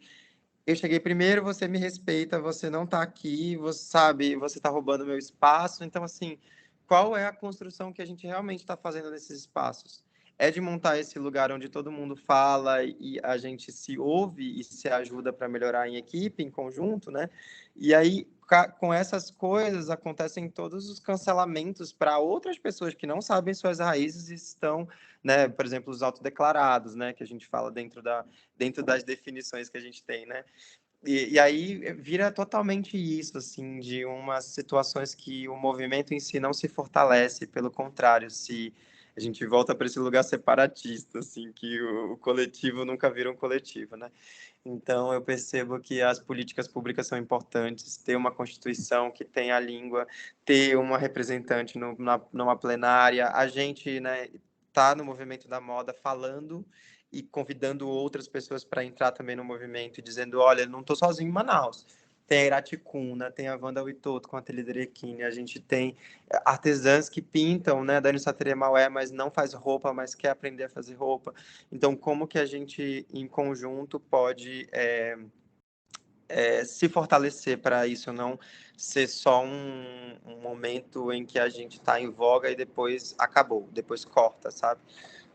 eu cheguei primeiro, você me respeita, você não está aqui, você sabe, você está roubando meu espaço. Então, assim, qual é a construção que a gente realmente está fazendo nesses espaços? É de montar esse lugar onde todo mundo fala e a gente se ouve e se ajuda para melhorar em equipe, em conjunto, né? E aí, com essas coisas, acontecem todos os cancelamentos para outras pessoas que não sabem suas raízes e estão, né? Por exemplo, os autodeclarados, né? Que a gente fala dentro das definições que a gente tem, né? E aí vira totalmente isso, assim, de umas situações que o movimento em si não se fortalece, pelo contrário, se a gente volta para esse lugar separatista, assim, que o coletivo nunca vira um coletivo, né? Então eu percebo que as políticas públicas são importantes, ter uma constituição que tenha a língua, ter uma representante numa plenária, a gente, né, tá no movimento da moda falando e convidando outras pessoas para entrar também no movimento e dizendo, olha, não estou sozinho em Manaus. Tem a Iraticuna, tem a Wanda Witoto com a Ateliê Derequine, a gente tem artesãs que pintam, né, Dani Sateria Maué, mas não faz roupa, mas quer aprender a fazer roupa. Então, como que a gente, em conjunto, pode se fortalecer para isso não ser só um momento em que a gente está em voga e depois acabou, depois corta, sabe?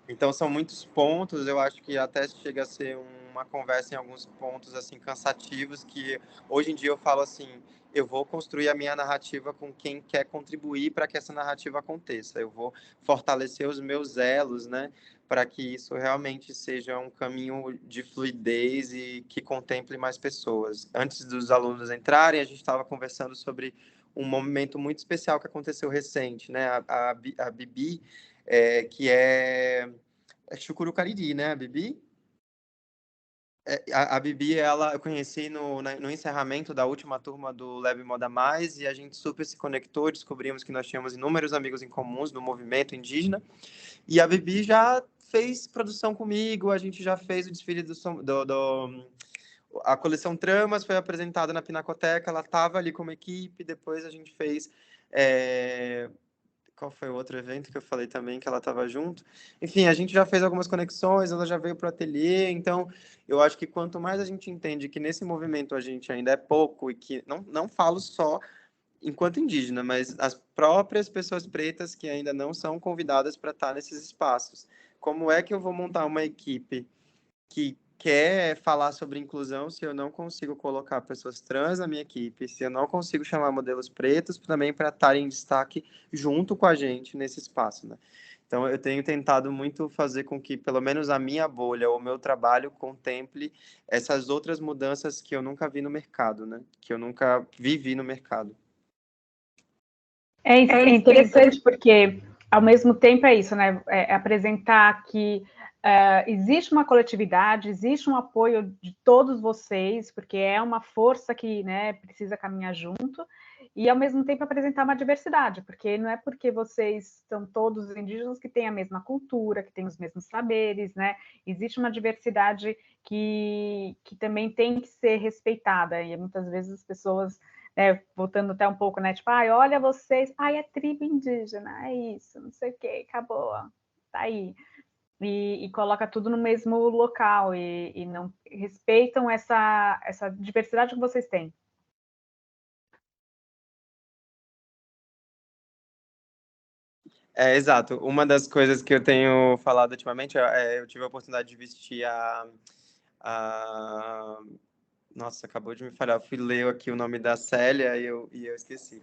Então são muitos pontos, eu acho que até chega a ser uma conversa em alguns pontos assim cansativos que hoje em dia eu falo assim, eu vou construir a minha narrativa com quem quer contribuir para que essa narrativa aconteça. Eu vou fortalecer os meus elos, né, para que isso realmente seja um caminho de fluidez e que contemple mais pessoas. Antes dos alunos entrarem, a gente estava conversando sobre um momento muito especial que aconteceu recente, né? A Bibi, que é Chucurucariri, né, a Bibi? A Bibi, ela eu conheci no encerramento da última turma do Leve Moda Mais e a gente super se conectou, descobrimos que nós tínhamos inúmeros amigos em comuns no movimento indígena e a Bibi já fez produção comigo, a gente já fez o desfile a coleção Tramas foi apresentada na Pinacoteca, ela estava ali como equipe, depois a gente fez qual foi o outro evento que eu falei também que ela estava junto? Enfim, a gente já fez algumas conexões, ela já veio para o ateliê, então eu acho que quanto mais a gente entende que nesse movimento a gente ainda é pouco e que não falo só enquanto indígena, mas as próprias pessoas pretas que ainda não são convidadas para estar nesses espaços. Como é que eu vou montar uma equipe que quer falar sobre inclusão se eu não consigo colocar pessoas trans na minha equipe, se eu não consigo chamar modelos pretos também para estarem em destaque junto com a gente nesse espaço, né? Então, eu tenho tentado muito fazer com que, pelo menos a minha bolha, o meu trabalho, contemple essas outras mudanças que eu nunca vi no mercado, né? Que eu nunca vivi no mercado. É interessante porque, ao mesmo tempo, é isso, né? É apresentar que existe uma coletividade, existe um apoio de todos vocês, porque é uma força que, né, precisa caminhar junto, e ao mesmo tempo apresentar uma diversidade, porque não é porque vocês são todos indígenas que têm a mesma cultura, que têm os mesmos saberes, né? Existe uma diversidade que também tem que ser respeitada, e muitas vezes as pessoas voltando até um pouco, né? Tipo, ai, olha vocês, ai, é tribo indígena, é isso, não sei o que, acabou, tá aí. E coloca tudo no mesmo local e não respeitam essa diversidade que vocês têm. Exato. Uma das coisas que eu tenho falado ultimamente, eu tive a oportunidade de vestir a... Nossa, acabou de me falhar. Eu fui ler aqui o nome da Célia e eu esqueci.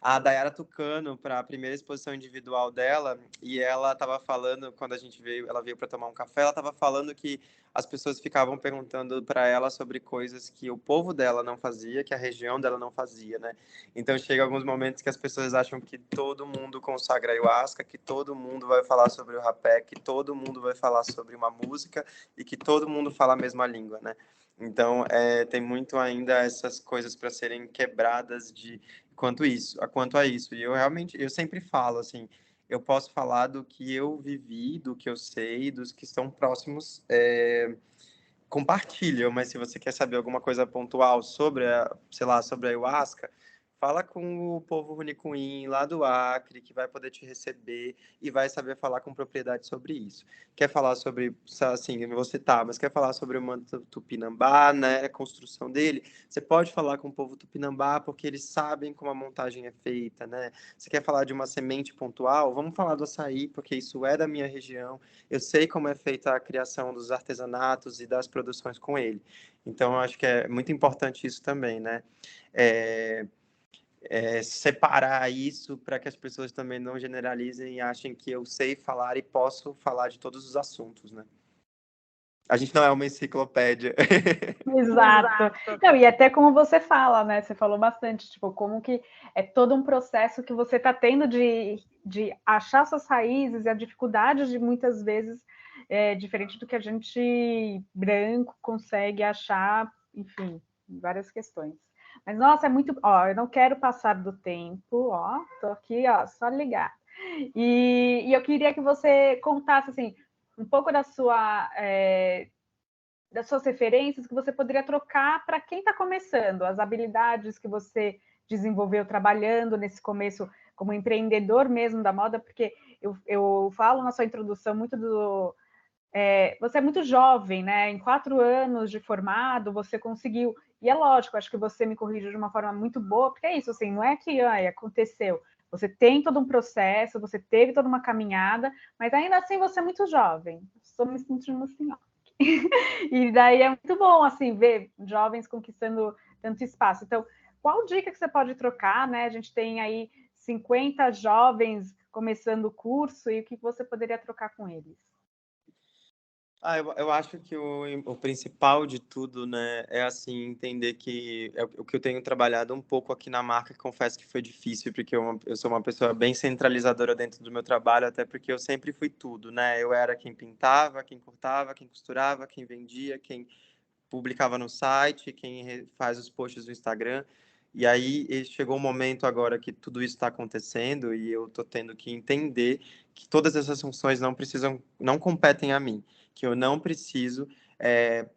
A Dayara Tucano, para a primeira exposição individual dela, e ela estava falando, quando a gente veio, ela veio para tomar um café, ela estava falando que as pessoas ficavam perguntando para ela sobre coisas que o povo dela não fazia, que a região dela não fazia, né? Então chega alguns momentos que as pessoas acham que todo mundo consagra ayahuasca, que todo mundo vai falar sobre o rapé, que todo mundo vai falar sobre uma música e que todo mundo fala a mesma língua, né? Então, tem muito ainda essas coisas para serem quebradas quanto a isso. E eu sempre falo assim, eu posso falar do que eu vivi, do que eu sei, dos que estão próximos, compartilham, mas se você quer saber alguma coisa pontual sobre sei lá, sobre a ayahuasca, fala com o povo Runicuim lá do Acre, que vai poder te receber e vai saber falar com propriedade sobre isso. Quer falar sobre, assim, eu não vou citar, mas quer falar sobre o manto Tupinambá, né, a construção dele, você pode falar com o povo Tupinambá, porque eles sabem como a montagem é feita, né? Você quer falar de uma semente pontual? Vamos falar do açaí, porque isso é da minha região, eu sei como é feita a criação dos artesanatos e das produções com ele. Então, eu acho que é muito importante isso também, né? É, separar isso para que as pessoas também não generalizem e achem que eu sei falar e posso falar de todos os assuntos, né? A gente não é uma enciclopédia. Exato. Não, e até como você fala, né? Você falou bastante, tipo, como que é todo um processo que você está tendo de achar suas raízes e a dificuldade de muitas vezes diferente do que a gente branco consegue achar, enfim, várias questões. Mas, nossa, é muito. Ó, eu não quero passar do tempo, ó, tô aqui, ó, só ligar. E eu queria que você contasse, assim, um pouco das suas referências que você poderia trocar para quem está começando, as habilidades que você desenvolveu trabalhando nesse começo como empreendedor mesmo da moda, porque eu falo na sua introdução muito do. Você é muito jovem, né? Em 4 anos de formado, você conseguiu. E é lógico, acho que você me corrigiu de uma forma muito boa, porque é isso, assim, não é que aconteceu. Você tem todo um processo, você teve toda uma caminhada, mas ainda assim você é muito jovem. Estou me sentindo assim, ó. E daí é muito bom, assim, ver jovens conquistando tanto espaço. Então, qual dica que você pode trocar, né? A gente tem aí 50 jovens começando o curso e o que você poderia trocar com eles? Eu acho que o principal de tudo, né, é assim, entender que é o que eu tenho trabalhado um pouco aqui na marca, confesso que foi difícil, porque eu sou uma pessoa bem centralizadora dentro do meu trabalho, até porque eu sempre fui tudo, né? Eu era quem pintava, quem cortava, quem costurava, quem vendia, quem publicava no site, quem faz os posts no Instagram. E aí chegou um momento agora que tudo isso está acontecendo e eu estou tendo que entender que todas essas funções não competem a mim, que eu não preciso,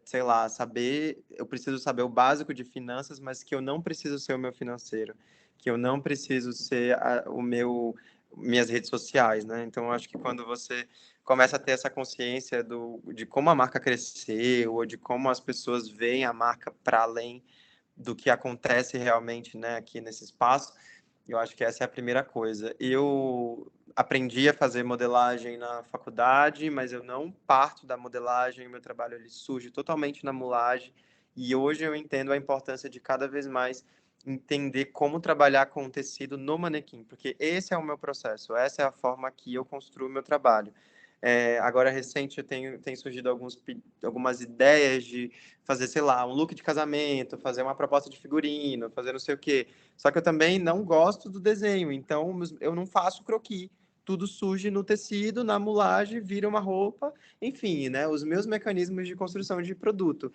sei lá, eu preciso saber o básico de finanças, mas que eu não preciso ser o meu financeiro, que eu não preciso ser minhas redes sociais, né? Então, eu acho que quando você começa a ter essa consciência de como a marca cresceu ou de como as pessoas veem a marca para além do que acontece realmente, né, aqui nesse espaço. Eu acho que essa é a primeira coisa. Eu aprendi a fazer modelagem na faculdade, mas eu não parto da modelagem, o meu trabalho ele surge totalmente na mulagem, e hoje eu entendo a importância de cada vez mais entender como trabalhar com o tecido no manequim, porque esse é o meu processo, essa é a forma que eu construo o meu trabalho. Agora, recente, tem surgido algumas ideias de fazer, sei lá, um look de casamento, fazer uma proposta de figurino, fazer não sei o quê. Só que eu também não gosto do desenho, então eu não faço croquis. Tudo surge no tecido, na mulagem, vira uma roupa, enfim, né? Os meus mecanismos de construção de produto.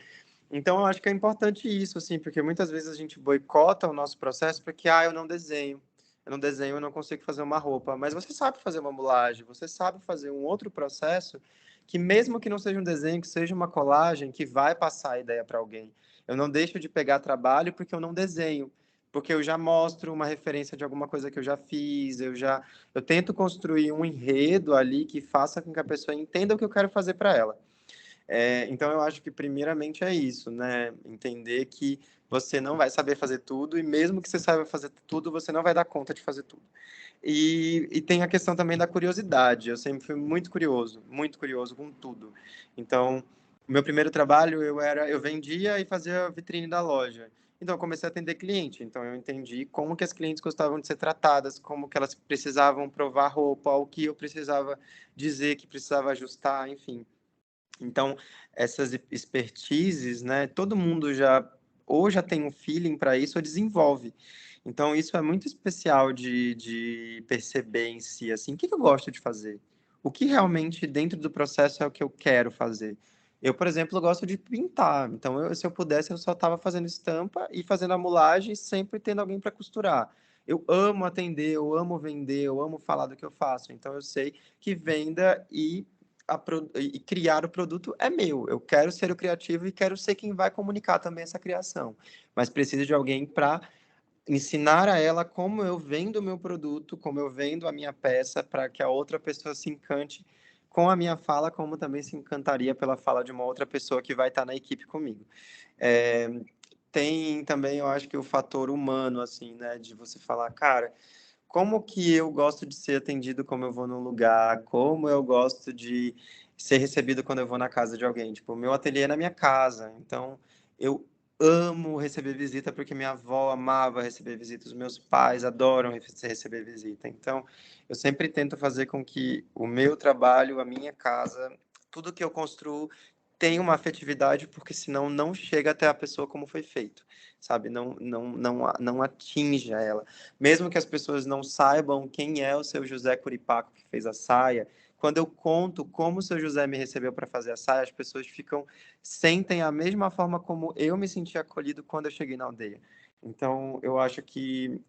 Então, eu acho que é importante isso, assim, porque muitas vezes a gente boicota o nosso processo porque, eu não desenho. Eu não desenho, eu não consigo fazer uma roupa. Mas você sabe fazer uma mulagem, você sabe fazer um outro processo que, mesmo que não seja um desenho, que seja uma colagem, que vai passar a ideia para alguém. Eu não deixo de pegar trabalho porque eu não desenho. porque eu já mostro uma referência de alguma coisa que eu já fiz, eu tento construir um enredo ali que faça com que a pessoa entenda o que eu quero fazer para ela. Então, eu acho que, primeiramente, é isso, né? Entender que você não vai saber fazer tudo, e mesmo que você saiba fazer tudo, você não vai dar conta de fazer tudo. E tem a questão também da curiosidade. Eu sempre fui muito curioso com tudo. Então, o meu primeiro trabalho, eu vendia e fazia vitrine da loja. Então, eu comecei a atender cliente. Então, eu entendi como que as clientes gostavam de ser tratadas, como que elas precisavam provar roupa, o que eu precisava dizer, que precisava ajustar, enfim. Então, essas expertises, né, todo mundo ou já tem um feeling para isso ou desenvolve. Então, isso é muito especial de perceber em si, assim, o que eu gosto de fazer? O que realmente dentro do processo é o que eu quero fazer? Eu, por exemplo, gosto de pintar. Então, se eu pudesse, eu só estava fazendo estampa e fazendo a mulagem, sempre tendo alguém para costurar. Eu amo atender, eu amo vender, eu amo falar do que eu faço. Então, eu sei que venda e criar o produto é meu. Eu quero ser o criativo e quero ser quem vai comunicar também essa criação. Mas preciso de alguém para ensinar a ela como eu vendo o meu produto, como eu vendo a minha peça, para que a outra pessoa se encante com a minha fala, como também se encantaria pela fala de uma outra pessoa que vai estar na equipe comigo. É, tem também, eu acho que o fator humano, assim, né, de você falar, cara, como que eu gosto de ser atendido como eu vou num lugar, como eu gosto de ser recebido quando eu vou na casa de alguém. Tipo, o meu ateliê é na minha casa, então eu amo receber visita porque minha avó amava receber visita, os meus pais adoram receber visita. Então, eu sempre tento fazer com que o meu trabalho, a minha casa, tudo que eu construo tenha uma afetividade, porque senão não chega até a pessoa como foi feito, sabe? Não atinge a ela. Mesmo que as pessoas não saibam quem é o seu José Curipaco que fez a saia, quando eu conto como o seu José me recebeu para fazer a saia, as pessoas sentem a mesma forma como eu me senti acolhido quando eu cheguei na aldeia. Então, eu acho que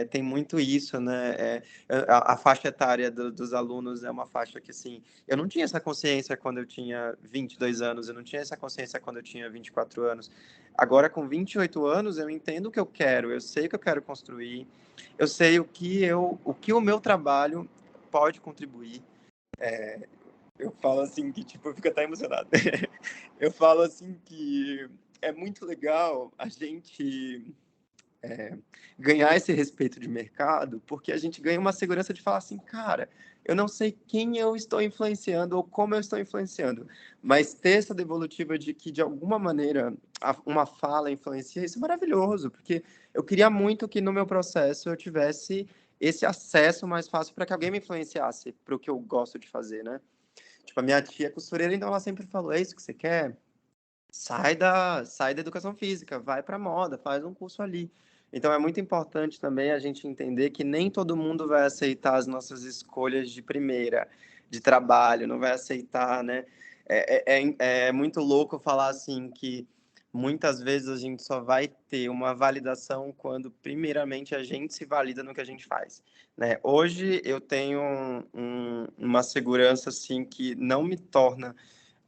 tem muito isso, né? A faixa etária dos alunos é uma faixa que, assim, eu não tinha essa consciência quando eu tinha 22 anos, eu não tinha essa consciência quando eu tinha 24 anos. Agora, com 28 anos, eu entendo o que eu quero, eu sei o que eu quero construir, eu sei o que o meu trabalho pode contribuir. Eu falo assim que, tipo, eu fico até emocionado. Eu falo assim que é muito legal a gente ganhar esse respeito de mercado, porque a gente ganha uma segurança de falar assim, cara, eu não sei quem eu estou influenciando ou como eu estou influenciando, mas ter essa devolutiva de que, de alguma maneira, uma fala influencia, isso é maravilhoso, porque eu queria muito que no meu processo eu tivesse esse acesso mais fácil para que alguém me influenciasse para o que eu gosto de fazer, né? Tipo, a minha tia é costureira, então ela sempre falou, é isso que você quer? Sai da educação física, vai para moda, faz um curso ali. Então é muito importante também a gente entender que nem todo mundo vai aceitar as nossas escolhas de primeira, de trabalho, não vai aceitar, né? É muito louco falar assim que muitas vezes a gente só vai ter uma validação quando primeiramente a gente se valida no que a gente faz, né? Hoje eu tenho uma segurança assim que não me torna.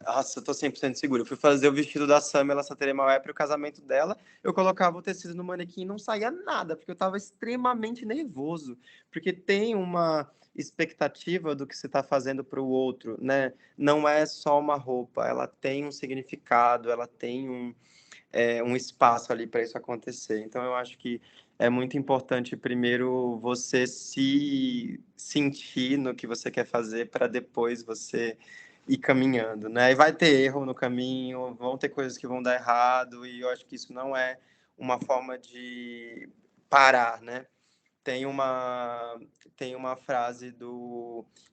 Nossa, eu tô 100% seguro. Eu fui fazer o vestido da Samela Sateremaué para o casamento dela. Eu colocava o tecido no manequim e não saía nada, porque eu estava extremamente nervoso. Porque tem uma expectativa do que você está fazendo para o outro, né? Não é só uma roupa, ela tem um significado, ela tem um espaço ali para isso acontecer. Então, eu acho que é muito importante, primeiro, você se sentir no que você quer fazer para depois você ir caminhando, né? E vai ter erro no caminho, vão ter coisas que vão dar errado, e eu acho que isso não é uma forma de parar, né? Tem uma, tem uma frase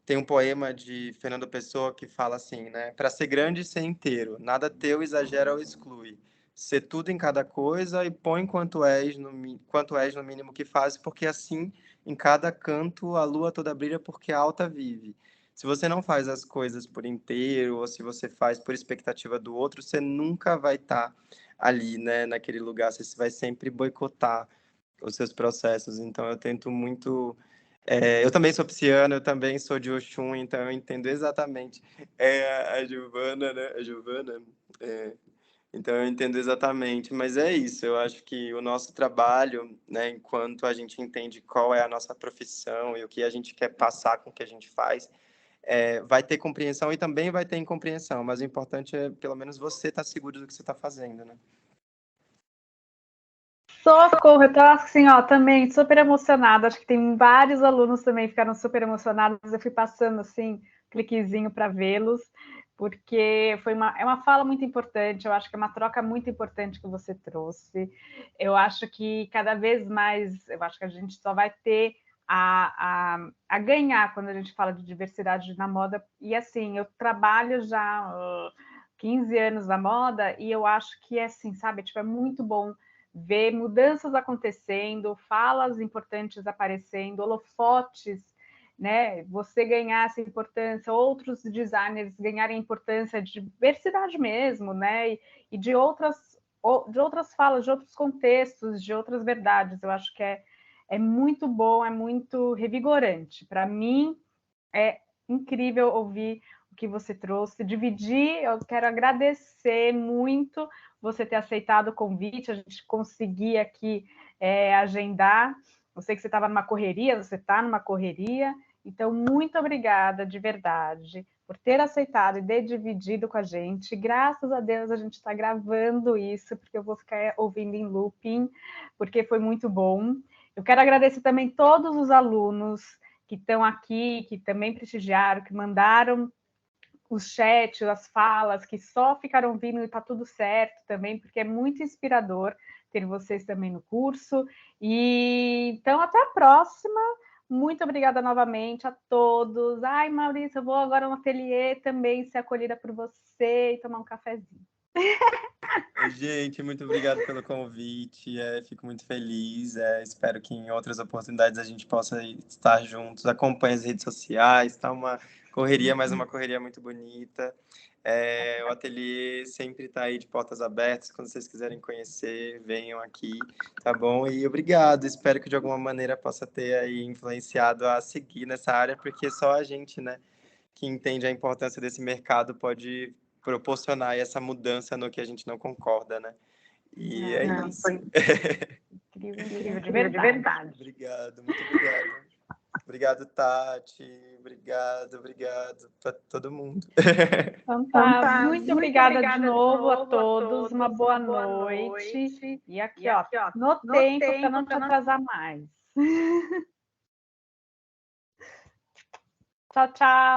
Tem um poema de Fernando Pessoa que fala assim, né? Para ser grande, ser inteiro. Nada teu exagera ou exclui. Ser tudo em cada coisa e põe quanto és no mínimo que fazes, porque assim, em cada canto, a lua toda brilha porque a alta vive. Se você não faz as coisas por inteiro, ou se você faz por expectativa do outro, você nunca vai estar ali, né? Naquele lugar, você vai sempre boicotar os seus processos. Então, eu tento muito. Eu também sou pisciano, eu também sou de Oxum, então eu entendo exatamente a Giovana, né? A Giovana, é, Então eu entendo exatamente, mas é isso, eu acho que o nosso trabalho, né, enquanto a gente entende qual é a nossa profissão e o que a gente quer passar com o que a gente faz, vai ter compreensão e também vai ter incompreensão, mas o importante é pelo menos você estar seguro do que você está fazendo, né? Socorro, eu tô assim, ó, também super emocionada. Acho que tem vários alunos também que ficaram super emocionados. Eu fui passando assim, cliquezinho para vê-los, porque é uma fala muito importante. Eu acho que é uma troca muito importante que você trouxe. Eu acho que cada vez mais, eu acho que a gente só vai ter a ganhar quando a gente fala de diversidade na moda. E assim, eu trabalho já 15 anos na moda e eu acho que é assim, sabe? Tipo, é muito bom ver mudanças acontecendo, falas importantes aparecendo, holofotes, né? Você ganhar essa importância, outros designers ganharem importância de diversidade mesmo, né? E de outras falas, de outros contextos, de outras verdades. Eu acho que é muito bom, é muito revigorante. Para mim, é incrível ouvir o que você trouxe, dividir. Eu quero agradecer muito você ter aceitado o convite, a gente conseguir aqui agendar. Eu sei que você estava numa correria, você está numa correria, então muito obrigada de verdade por ter aceitado e ter dividido com a gente. Graças a Deus a gente está gravando isso, porque eu vou ficar ouvindo em looping, porque foi muito bom. Eu quero agradecer também todos os alunos que estão aqui, que também prestigiaram, que mandaram os chats, as falas, que só ficaram ouvindo e está tudo certo também, porque é muito inspirador ter vocês também no curso. E então, até a próxima. Muito obrigada novamente a todos. Ai, Maurício, eu vou agora no ateliê também ser acolhida por você e tomar um cafezinho. Gente, muito obrigado pelo convite. Fico muito feliz. Espero que em outras oportunidades a gente possa estar juntos. Acompanhe as redes sociais. Tá uma correria, mas uma correria muito bonita. O ateliê sempre está aí de portas abertas. Quando vocês quiserem conhecer, venham aqui, tá bom? E obrigado. Espero que de alguma maneira possa ter aí influenciado a seguir nessa área, porque só a gente, né, que entende a importância desse mercado pode proporcionar essa mudança no que a gente não concorda, né? E é isso. Foi incrível, incrível, de verdade. Obrigado, muito obrigado. Obrigado, Tati. Obrigado para todo mundo. Então tá, muito obrigada de novo a todos, uma boa noite. E aqui, ó, no tempo para não te atrasar mais. Tchau, tchau.